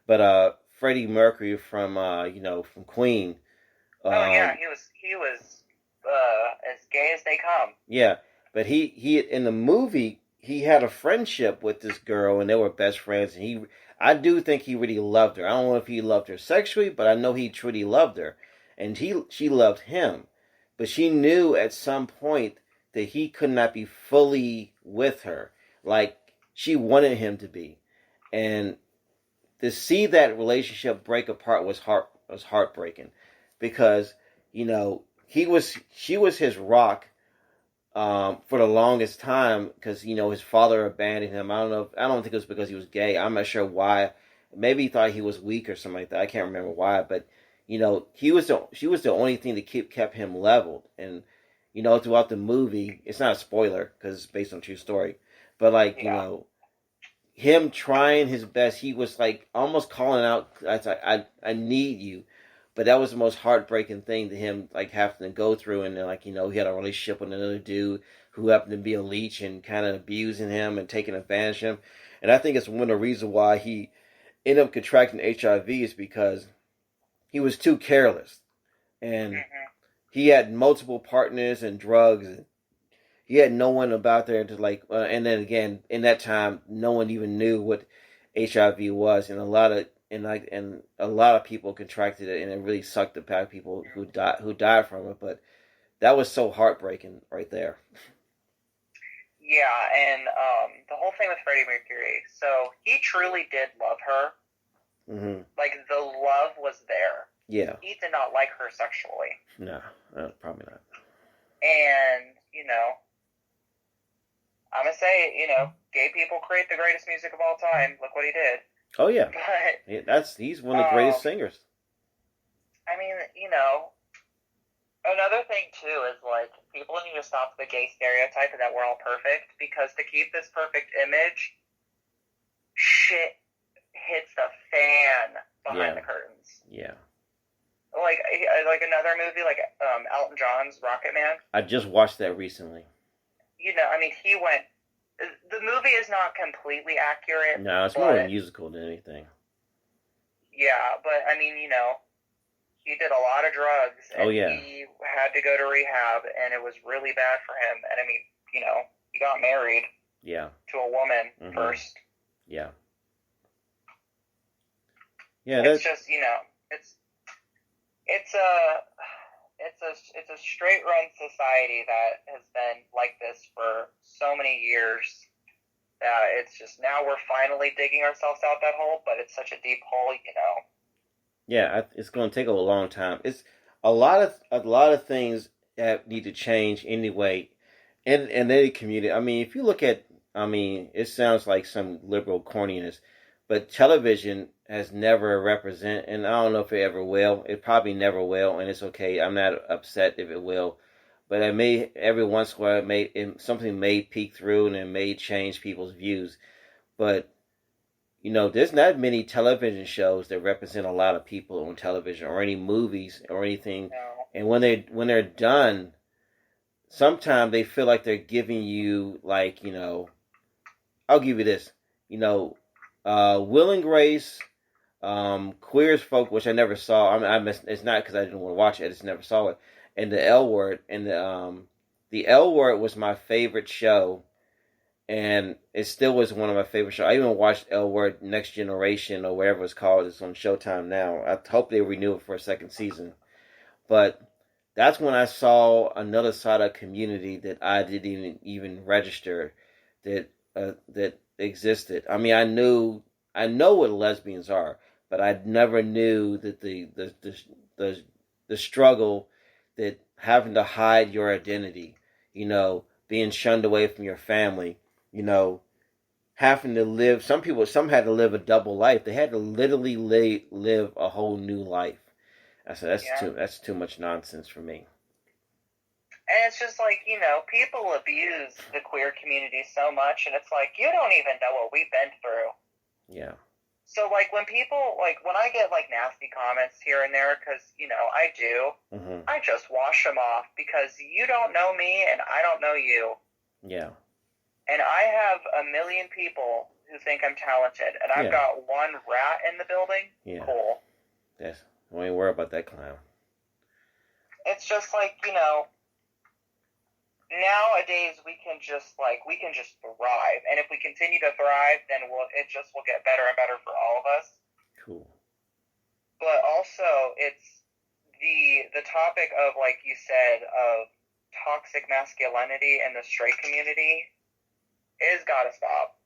Speaker 2: But Freddie Mercury from from Queen.
Speaker 3: Yeah, he was as gay as they come.
Speaker 2: Yeah, but he in the movie he had a friendship with this girl and they were best friends. And I do think he really loved her. I don't know if he loved her sexually, but I know he truly loved her, and she loved him. But she knew at some point that he could not be fully with her like she wanted him to be. And to see that relationship break apart was heartbreaking, because she was his rock for the longest time, because his father abandoned him. I don't think it was because he was gay. I'm not sure why. Maybe he thought he was weak or something like that. I can't remember why, but she was the only thing that kept him leveled. And throughout the movie, it's not a spoiler because it's based on a true story, but like him trying his best, he was like almost calling out, I need you. But that was the most heartbreaking thing to him, like having to go through. And then like he had a relationship with another dude who happened to be a leech and kind of abusing him and taking advantage of him. And I think it's one of the reasons why he ended up contracting HIV is because he was too careless, and he had multiple partners and drugs, and he had no one about there to like. And then again, in that time, no one even knew what HIV was, and a lot of people contracted it, and it really sucked the back people who died from it. But that was so heartbreaking right there.
Speaker 3: Yeah, and the whole thing with Freddie Mercury. So he truly did love her. Mm-hmm. Like, the love was there.
Speaker 2: Yeah.
Speaker 3: He did not like her sexually.
Speaker 2: No, probably not.
Speaker 3: And, I'm going to say, gay people create the greatest music of all time. Look what he did.
Speaker 2: Oh, yeah.
Speaker 3: But
Speaker 2: he's one of the greatest singers.
Speaker 3: I mean, another thing, too, is, like, people need to stop the gay stereotype that we're all perfect, because to keep this perfect image, shit hits the fan behind the curtains.
Speaker 2: Yeah.
Speaker 3: Like another movie, like Elton John's Rocket Man.
Speaker 2: I just watched that recently.
Speaker 3: I mean, he went. The movie is not completely accurate.
Speaker 2: No, it's more a musical than anything.
Speaker 3: Yeah, but I mean, he did a lot of drugs. And he had to go to rehab, and it was really bad for him. And I mean, he got married.
Speaker 2: Yeah.
Speaker 3: To a woman first.
Speaker 2: Yeah.
Speaker 3: Yeah, it's just it's a straight run society that has been like this for so many years that it's just now we're finally digging ourselves out that hole, but it's such a deep hole,
Speaker 2: Yeah, it's going to take a long time. a lot of things that need to change anyway in any community. I mean, if you look at, I mean, it sounds like some liberal corniness, but television has never represent, and I don't know if it ever will. It probably never will, and it's okay. I'm not upset if it will, but it may every once in a while something may peek through and it may change people's views. But there's not many television shows that represent a lot of people on television or any movies or anything.
Speaker 3: No.
Speaker 2: And when they're done, sometimes they feel like they're giving you like, I'll give you this, Will and Grace, Queer as Folk, which I never saw. I mean, it's not because I didn't want to watch it; I just never saw it. And the L Word, and the L Word was my favorite show, and it still was one of my favorite shows. I even watched L Word Next Generation or whatever it's called. It's on Showtime now. I hope they renew it for a second season. But that's when I saw another side of community that I didn't even register that existed. I mean, I know what lesbians are, but I never knew that the struggle that having to hide your identity, being shunned away from your family, having to live. Some had to live a double life. They had to literally live a whole new life. I said that's too much nonsense for me.
Speaker 3: And it's just like, people abuse the queer community so much, and it's like, you don't even know what we've been through.
Speaker 2: Yeah.
Speaker 3: So, like, when people, like, when I get, like, nasty comments here and there, because, I do,
Speaker 2: Mm-hmm.
Speaker 3: I just wash them off, because you don't know me, and I don't know you.
Speaker 2: Yeah.
Speaker 3: And I have a million people who think I'm talented, and I've got one rat in the building.
Speaker 2: Yeah.
Speaker 3: Cool.
Speaker 2: Don't even worry about that clown.
Speaker 3: It's just like, nowadays we can just thrive, and if we continue to thrive, then it will get better and better for all of us.
Speaker 2: Cool.
Speaker 3: But also, it's the topic of, like you said, of toxic masculinity in the straight community is gotta stop.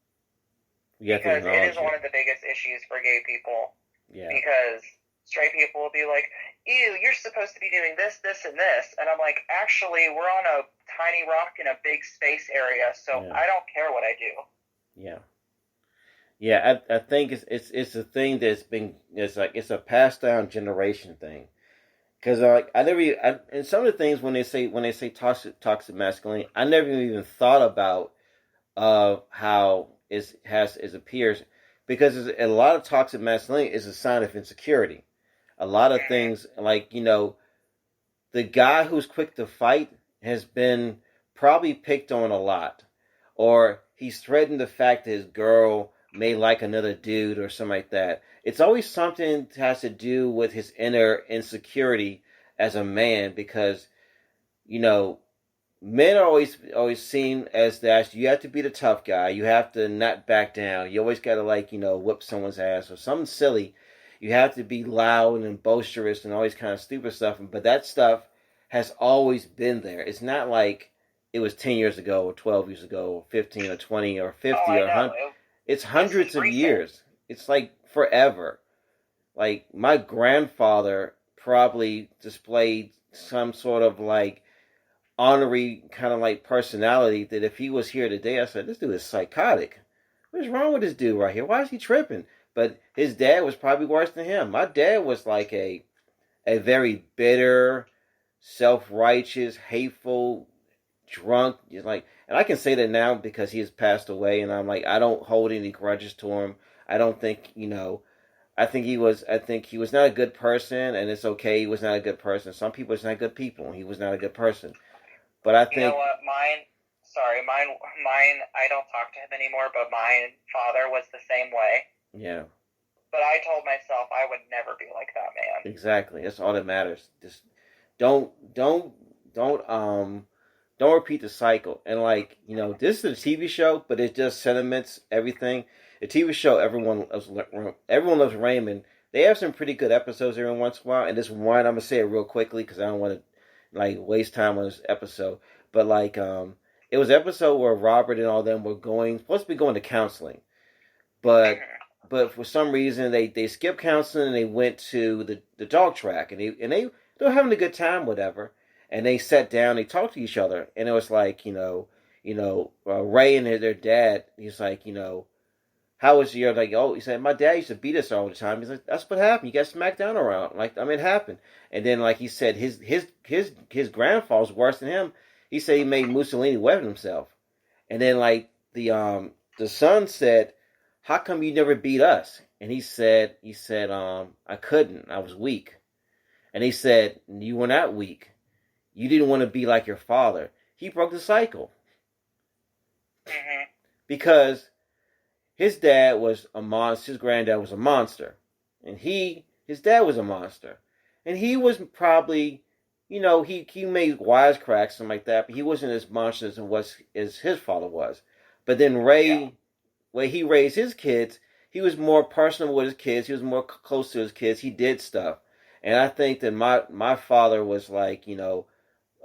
Speaker 3: Because it is one of the biggest issues for gay people.
Speaker 2: Yeah.
Speaker 3: Because straight people will be like, ew, you're supposed to be doing this, this, and this. And I'm like, actually, we're on a tiny rock in a big space area, so I don't care what I do.
Speaker 2: Yeah. Yeah, I think it's a thing it's a passed down generation thing. Because and some of the things when they say toxic masculinity, I never even thought about how it appears, because a lot of toxic masculinity is a sign of insecurity. A lot of things, like, the guy who's quick to fight has been probably picked on a lot, or he's threatened the fact that his girl may like another dude or something like that. It's always something that has to do with his inner insecurity as a man, because, men are always seen as that you have to be the tough guy. You have to not back down. You always got to, whip someone's ass or something silly. You have to be loud and boisterous and all these kind of stupid stuff. But that stuff has always been there. It's not like it was 10 years ago or 12 years ago or 15 or 20 or 50 or 100. It's hundreds of years. It's like forever. Like, my grandfather probably displayed some sort of like honorary kind of like personality that if he was here today, I said, this dude is psychotic. What's wrong with this dude right here? Why is he tripping? But his dad was probably worse than him. My dad was like a very bitter, self-righteous, hateful, drunk, and I can say that now because he has passed away, and I'm like, I don't hold any grudges to him. I don't think, I think he was not a good person, and it's okay, he was not a good person. Some people are not good people, and he was not a good person. But I think,
Speaker 3: you know what, mine, I don't talk to him anymore, but my father was the same way.
Speaker 2: Yeah.
Speaker 3: But I told myself I would never be like that man.
Speaker 2: Exactly. That's all that matters. Just don't repeat the cycle. And this is a TV show, but it's just sentiments, everything. The TV show, Everyone Loves Raymond. They have some pretty good episodes every once in a while. And this one, I'm gonna say it real quickly because I don't want to waste time on this episode. But it was an episode where Robert and all them were supposed to be going to counseling, but for some reason they skipped counseling and they went to the dog track, and they were having a good time, whatever. And they sat down, they talked to each other, and it was like, Ray and their dad. He's like, how was your like? Oh, he said my dad used to beat us all the time. He's like, that's what happened. You got smacked down around. Like, I mean, it happened. And then, like he said, his grandfather's worse than him. He said he made Mussolini wet himself. And then, like the son said, how come you never beat us? And he said, I couldn't. I was weak. And he said, you were not weak. You didn't want to be like your father. He broke the cycle.
Speaker 3: Mm-hmm.
Speaker 2: Because his dad was a monster. His granddad was a monster. And his dad was a monster. And he was probably, he made wisecracks, something like that, but he wasn't as monstrous as his father was. But then Ray, when he raised his kids, he was more personal with his kids. He was more close to his kids. He did stuff. And I think that my father was like,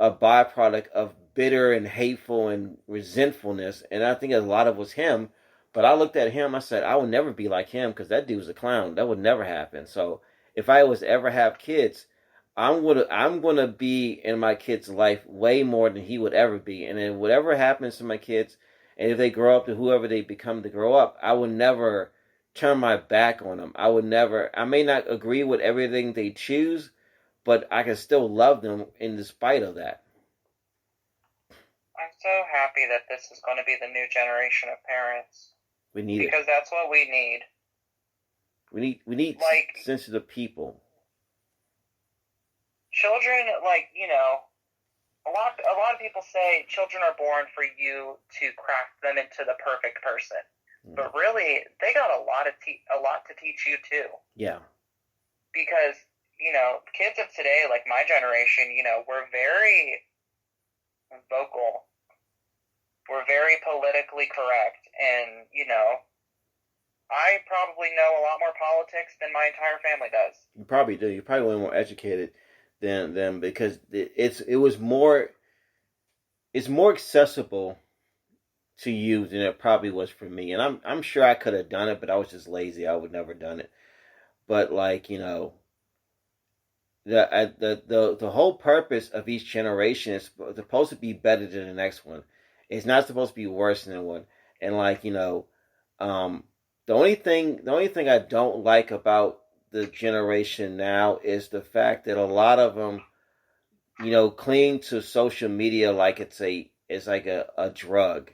Speaker 2: a byproduct of bitter and hateful and resentfulness. And I think a lot of it was him. But I looked at him, I said, I would never be like him because that dude was a clown. That would never happen. So if I was ever have kids, I'm gonna be in my kid's life way more than he would ever be. And then whatever happens to my kids, and if they grow up to whoever they become to grow up, I would never turn my back on them. I may not agree with everything they choose, but I can still love them in spite of that.
Speaker 3: I'm so happy that this is going to be the new generation of parents.
Speaker 2: We need
Speaker 3: because that's what we need.
Speaker 2: We need
Speaker 3: like
Speaker 2: sensitive people.
Speaker 3: Children, a lot of people say children are born for you to craft them into the perfect person, but really they got a lot to teach you too.
Speaker 2: Yeah.
Speaker 3: Because kids of today, like my generation, we're very vocal. We're very politically correct, and I probably know a lot more politics than my entire family does.
Speaker 2: You probably do. You're probably a little more educated than them because it's more accessible to you than it probably was for me. And I'm sure I could have done it, but I was just lazy. I would never done it. But the whole purpose of each generation is supposed to be better than the next one. It's not supposed to be worse than one. And the only thing I don't like about the generation now is the fact that a lot of them, cling to social media like it's like a drug.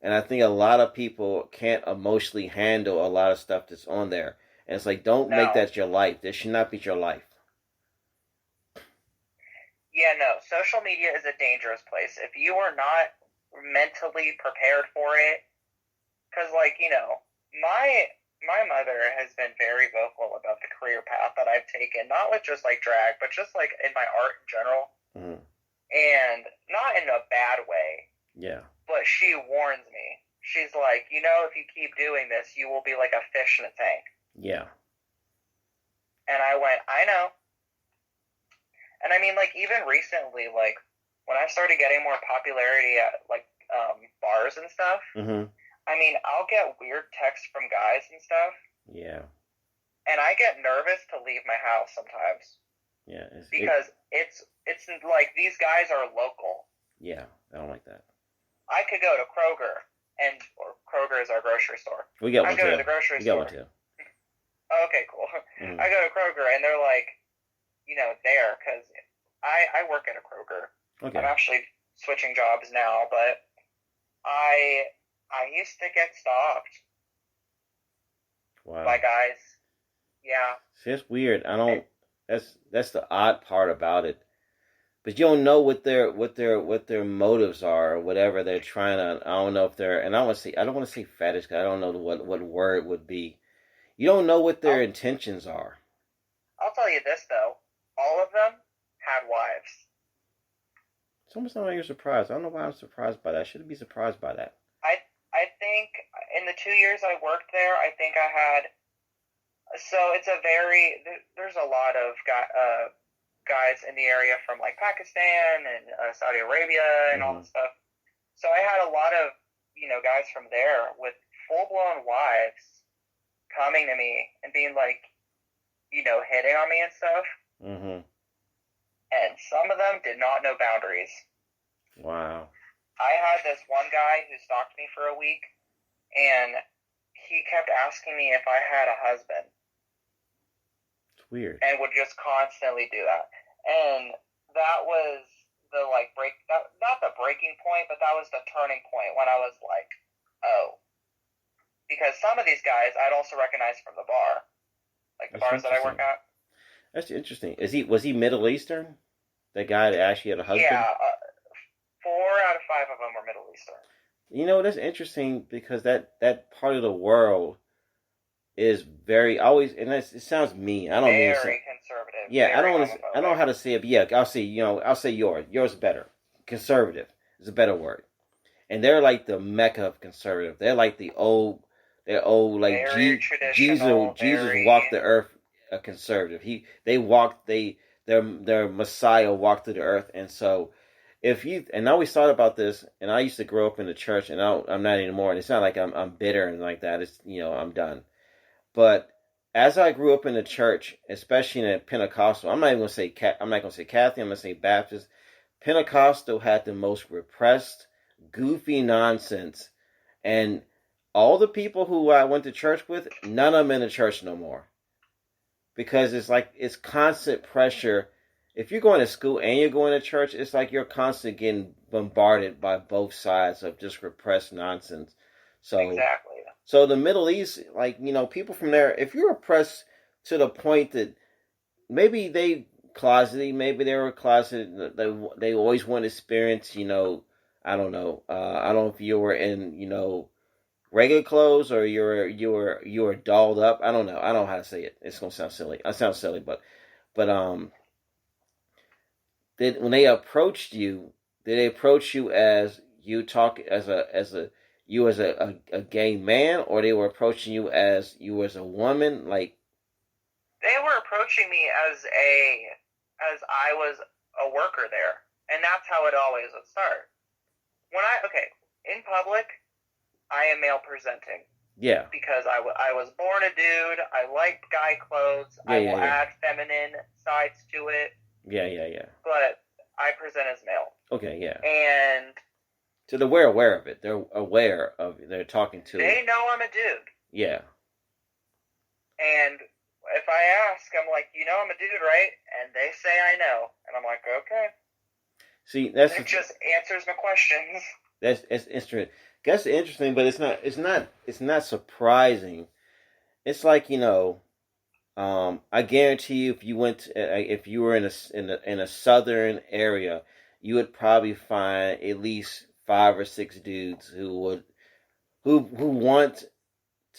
Speaker 2: And I think a lot of people can't emotionally handle a lot of stuff that's on there. And it's like, don't make that your life. This should not be your life.
Speaker 3: Yeah, no. Social media is a dangerous place. If you are not mentally prepared for it, because my mother has been very vocal about the career path that I've taken, not with just drag, but just in my art in general, and not in a bad way.
Speaker 2: Yeah.
Speaker 3: But she warns me. She's like, if you keep doing this, you will be like a fish in a tank.
Speaker 2: Yeah.
Speaker 3: And I went, I know. And I mean, even recently, when I started getting more popularity at bars and stuff, I mean, I'll get weird texts from guys and stuff.
Speaker 2: Yeah.
Speaker 3: And I get nervous to leave my house sometimes.
Speaker 2: Yeah.
Speaker 3: Because it's like these guys are local.
Speaker 2: Yeah, I don't like that.
Speaker 3: I could go to Kroger, or Kroger is our grocery store.
Speaker 2: We got one
Speaker 3: I go
Speaker 2: too.
Speaker 3: to the grocery
Speaker 2: we
Speaker 3: store.
Speaker 2: got one too.
Speaker 3: Oh, okay, cool. I go to Kroger, and they're like, there, because I work at a Kroger.
Speaker 2: Okay.
Speaker 3: I'm actually switching jobs now, but I used to get stalked.
Speaker 2: Wow.
Speaker 3: By guys. Yeah.
Speaker 2: See, it's weird. That's the odd part about it. But you don't know what their motives are or whatever they're trying to. I don't know if they're, and I don't want to say fetish because I don't know what word would be. You don't know what their intentions are.
Speaker 3: I'll tell you this though, all of them had wives.
Speaker 2: It's almost like you're surprised. I don't know why I'm surprised by that. I shouldn't be surprised by that.
Speaker 3: I think in the 2 years I worked there, I think I had. So there's a lot of guys in the area from Pakistan and Saudi Arabia and all this stuff. So I had a lot of guys from there with full blown wives coming to me and being hitting on me and stuff. and some of them did not know boundaries.
Speaker 2: Wow.
Speaker 3: I had this one guy who stalked me for a week, and he kept asking me if I had a husband.
Speaker 2: It's weird.
Speaker 3: And would just constantly do that. And that was the, like, not the breaking point, but that was the turning point when I was like, oh. Because some of these guys I'd also recognize from the bar. Like, the bars that I work at.
Speaker 2: That's interesting. Was he Middle Eastern? The guy that actually had a husband?
Speaker 3: Yeah, 4 out of 5 of them were Middle Eastern.
Speaker 2: You know, that's interesting because that part of the world is very always, and it sounds mean. I don't mean
Speaker 3: very conservative.
Speaker 2: Yeah, I don't know how to say it. But yeah, I'll say yours. Yours is better. Conservative is a better word. And they're like the mecca of conservative. They're like they're old like Jesus walked the earth a conservative. Their Messiah walked through the earth, and so and I always thought about this, and I used to grow up in the church, and I'm not anymore. And it's not like I'm bitter and like that. It's I'm done. But as I grew up in the church, especially in a Pentecostal, I'm not going to say Catholic. I'm going to say Baptist. Pentecostal had the most repressed, goofy nonsense, and all the people who I went to church with, none of them in the church no more, because it's constant pressure. If you're going to school and you're going to church, it's like you're constantly getting bombarded by both sides of just repressed nonsense. So
Speaker 3: exactly.
Speaker 2: So the Middle East, people from there, if you're oppressed to the point that maybe they were closeted, they always want to experience, I don't know. I don't know if you were in, regular clothes or you were dolled up. I don't know. I don't know how to say it. It's gonna sound silly. I sound silly, but when they approached you, did they approach you as you talk as a gay man, or they were approaching you as a woman? Like,
Speaker 3: they were approaching me as I was a worker there, and that's how it always would start. In public, I am male presenting.
Speaker 2: Yeah.
Speaker 3: Because I was born a dude. I like guy clothes. I will add feminine sides to it.
Speaker 2: Yeah.
Speaker 3: But I present as male.
Speaker 2: Okay, yeah.
Speaker 3: And
Speaker 2: so they're aware of it. They're aware of it. They're talking to.
Speaker 3: They know I'm a dude.
Speaker 2: Yeah. And
Speaker 3: if I ask, I'm like, I'm a dude, right? And they say I know, and I'm like, okay.
Speaker 2: See,
Speaker 3: it just answers my questions.
Speaker 2: That's interesting. That's interesting, but it's not surprising. It's like, I guarantee you, if you were in a southern area, you would probably find at least 5 or 6 dudes who want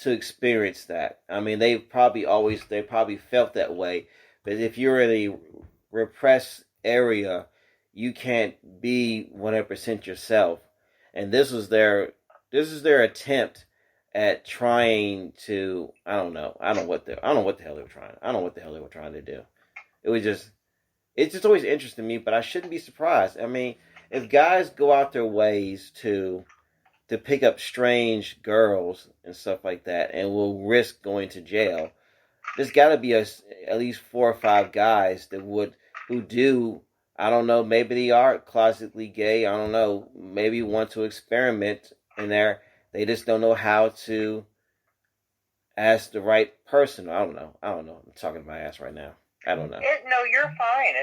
Speaker 2: to experience that. I mean, they probably felt that way. But if you're in a repressed area, you can't be 100% yourself. And this is their attempt at trying to, I don't know what the hell they were trying. I don't know what the hell they were trying to do. It's just always interesting to me, but I shouldn't be surprised. I mean, if guys go out their ways to pick up strange girls and stuff like that, and will risk going to jail, there's got to be at least 4 or 5 guys who do. I don't know. Maybe they are closetly gay. I don't know. Maybe want to experiment in there. They just don't know how to ask the right person. I don't know. I'm talking to my ass right now. I don't know.
Speaker 3: No, you're fine.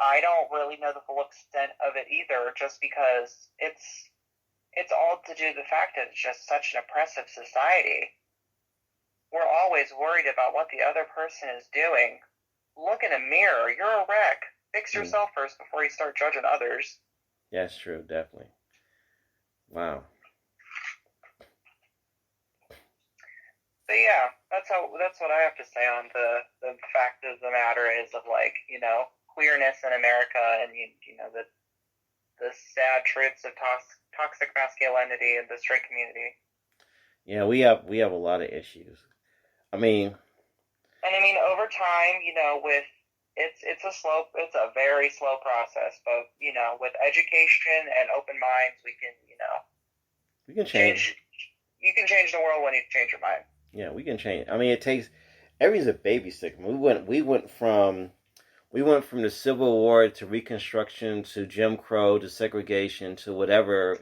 Speaker 3: I don't really know the full extent of it either, just because it's all to do with the fact that it's just such an oppressive society. We're always worried about what the other person is doing. Look in a mirror. You're a wreck. Fix yourself first before you start judging others.
Speaker 2: Yeah, that's true. Definitely. Wow.
Speaker 3: But yeah, that's what I have to say on the fact of the matter is of queerness in America and the sad truths of toxic masculinity in the straight community.
Speaker 2: Yeah, we have a lot of issues.
Speaker 3: Over time, it's a very slow process, but with education and open minds, we can
Speaker 2: change.
Speaker 3: You can change the world when you change your mind.
Speaker 2: Yeah, we can change. It takes everything's a baby step. We went from we went from the Civil War to Reconstruction to Jim Crow to segregation to whatever.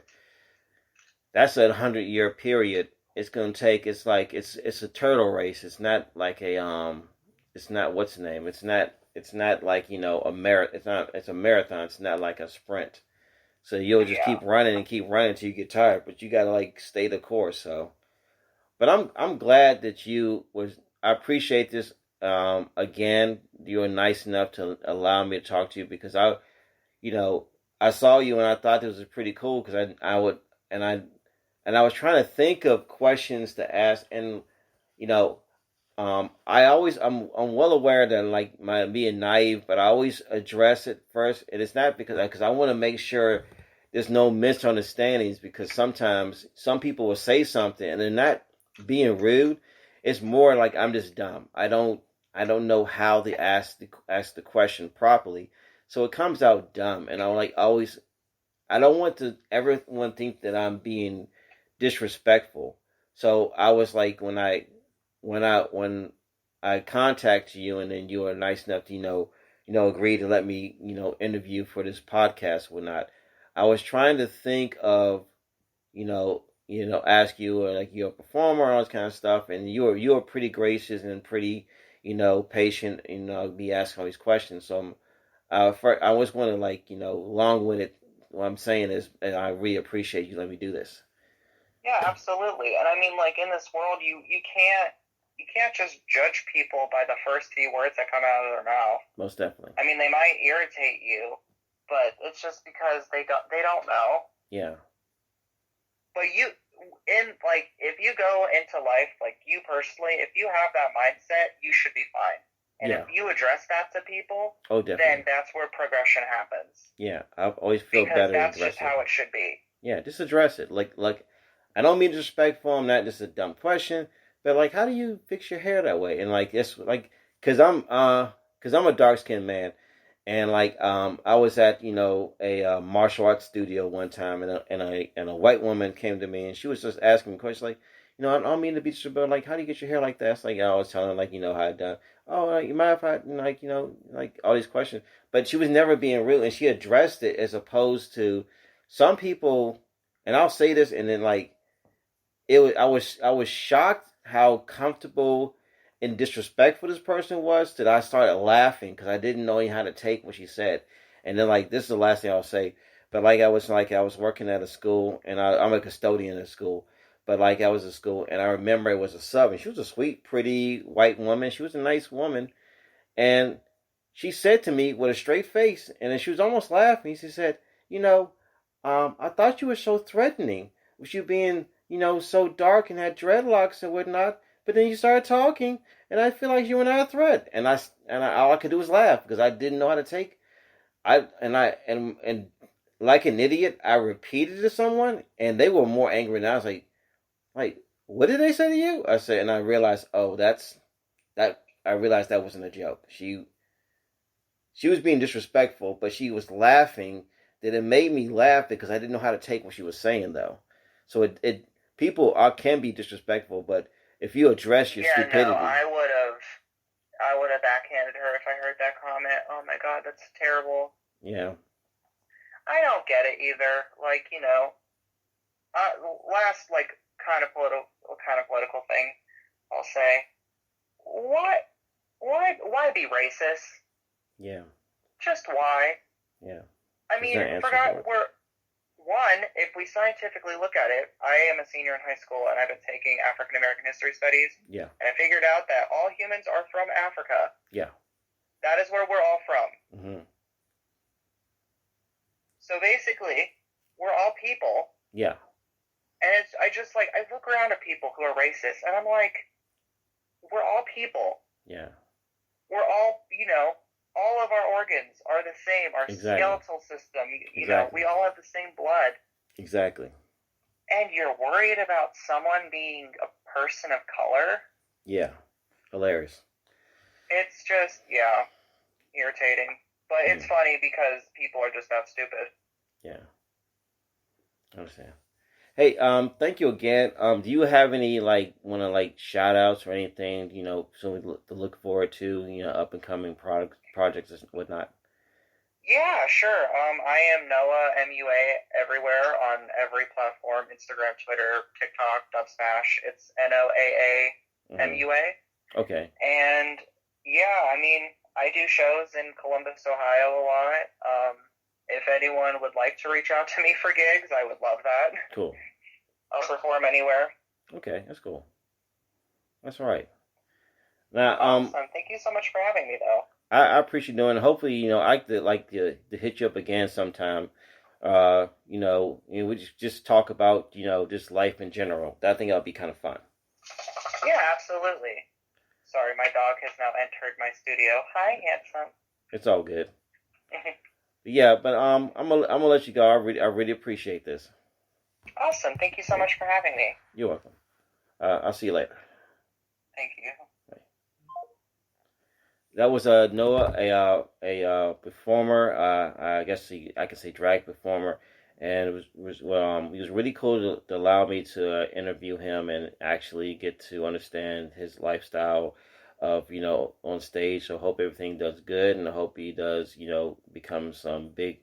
Speaker 2: That's a 100-year period. It's gonna take. It's like it's a turtle race. It's not like a It's not what's the name. It's not like a marathon. It's not. It's a marathon. It's not like a sprint. So you'll just keep running and keep running until you get tired. But you gotta like stay the course. So, but I'm glad that you was. I appreciate this. Again, you were nice enough to allow me to talk to you because I saw you and I thought this was pretty cool because I would and I and I was trying to think of questions to ask and you know I'm well aware that like my being naive, but I always address it first, and it's not because I want to make sure there's no misunderstandings because sometimes some people will say something and they're not being rude. It's more like I'm just dumb. I don't know how to ask the question properly, so it comes out dumb. And I like always I don't want to everyone think that I'm being disrespectful. So I was like when I contacted you and then you were nice enough to agree to let me interview for this podcast or whatnot. I was trying to think of ask you like you're a performer and all this kind of stuff, and you were pretty gracious and pretty patient. Be asking all these questions. So I always want to long winded. What I'm saying is, and I really appreciate you letting me do this.
Speaker 3: Yeah, absolutely. And I mean, like in this world, you can't just judge people by the first few words that come out of their mouth.
Speaker 2: Most definitely.
Speaker 3: I mean, they might irritate you, but it's just because they don't know.
Speaker 2: Yeah.
Speaker 3: But if you go into life, like you personally, if you have that mindset, you should be fine. And if you address that to people, then that's where progression happens.
Speaker 2: Yeah, I always feel
Speaker 3: because
Speaker 2: better.
Speaker 3: That's just how it should be.
Speaker 2: Yeah, just address it. Like I don't mean disrespectful. I'm not just a dumb question, but like, how do you fix your hair that way? And like, it's like, cause I'm a dark skinned man, and like I was at a martial arts studio one time, and a white woman came to me, and she was just asking me questions like, I don't mean to be disrespectful, like, how do you get your hair like that? It's like I was telling her like, how I done. Oh, like, you mind if I like all these questions? But she was never being rude, and she addressed it as opposed to some people. And I'll say this, and then like it was, I was shocked how comfortable and disrespectful this person was that I started laughing because I didn't know how to take what she said. And then like this is the last thing I'll say, but I was working at a school, and I'm a custodian at school. But like I was at school, and I remember it was a sub, and she was a sweet, pretty white woman. She was a nice woman, and she said to me with a straight face, and then she was almost laughing. She said, I thought you were so threatening with you being, so dark and had dreadlocks and whatnot. But then you started talking, and I feel like you were not a threat. And all I could do was laugh because I didn't know how to take. And like an idiot, I repeated it to someone, and they were more angry. And I was like, what did they say to you? I said, and I realized, that. I realized that wasn't a joke. She was being disrespectful, but she was laughing. That it made me laugh because I didn't know how to take what she was saying, though. So people can be disrespectful, but if you address your stupidity,
Speaker 3: no, I would have backhanded her if I heard that comment. Oh my God, that's terrible.
Speaker 2: Yeah.
Speaker 3: I don't get it either. Like last kind of political thing, I'll say. Why be racist?
Speaker 2: Yeah.
Speaker 3: Just why?
Speaker 2: Yeah.
Speaker 3: I mean, if we scientifically look at it, I am a senior in high school, and I've been taking African American history studies.
Speaker 2: Yeah. And
Speaker 3: I figured out that all humans are from Africa.
Speaker 2: Yeah.
Speaker 3: That is where we're all from.
Speaker 2: Mm-hmm.
Speaker 3: So basically, we're all people.
Speaker 2: Yeah.
Speaker 3: And I look around at people who are racist, and I'm like, we're all people.
Speaker 2: Yeah.
Speaker 3: We're all, all of our organs are the same. Our skeletal system, we all have the same blood.
Speaker 2: Exactly.
Speaker 3: And you're worried about someone being a person of color?
Speaker 2: Yeah. Hilarious.
Speaker 3: It's just, irritating. But it's funny because people are just that stupid.
Speaker 2: Yeah. I understand. Hey, thank you again. Do you have any like want to like shout outs or anything? So to look forward to, up and coming projects and whatnot.
Speaker 3: Yeah, sure. I am Noah MUA everywhere on every platform: Instagram, Twitter, TikTok, Dubsmash. It's
Speaker 2: Hmm.
Speaker 3: NOAA MUA.
Speaker 2: Okay,
Speaker 3: And yeah, I mean, I do shows in Columbus, Ohio a lot. If anyone would like to reach out to me for gigs, I would love that.
Speaker 2: cool.
Speaker 3: I'll perform anywhere.
Speaker 2: Okay, that's cool. That's all right. Now,
Speaker 3: Awesome. Thank you so much for having me, though.
Speaker 2: I appreciate doing it. Hopefully, I could like to hit you up again sometime. We just talk about, just life in general. I think that'll be kind of fun.
Speaker 3: Yeah, absolutely. Sorry, my dog has now entered my studio. Hi, handsome.
Speaker 2: It's all good. Yeah, but I'm gonna let you go. I really appreciate this.
Speaker 3: Awesome. Thank you so much for having me.
Speaker 2: You're welcome. I'll see you later.
Speaker 3: Thank you.
Speaker 2: That was Noah, a performer. I guess I could say drag performer, and he was really cool to allow me to interview him and actually get to understand his lifestyle of on stage. So I hope everything does good, and I hope he does become some big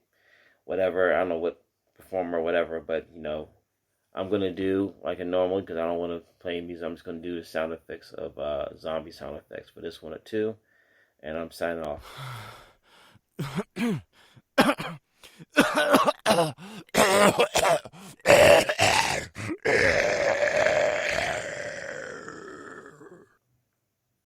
Speaker 2: whatever. I don't know what performer or whatever, but I'm gonna do like a normal because I don't want to play music. I'm just gonna do the sound effects of zombie sound effects for this one or two, and I'm signing off.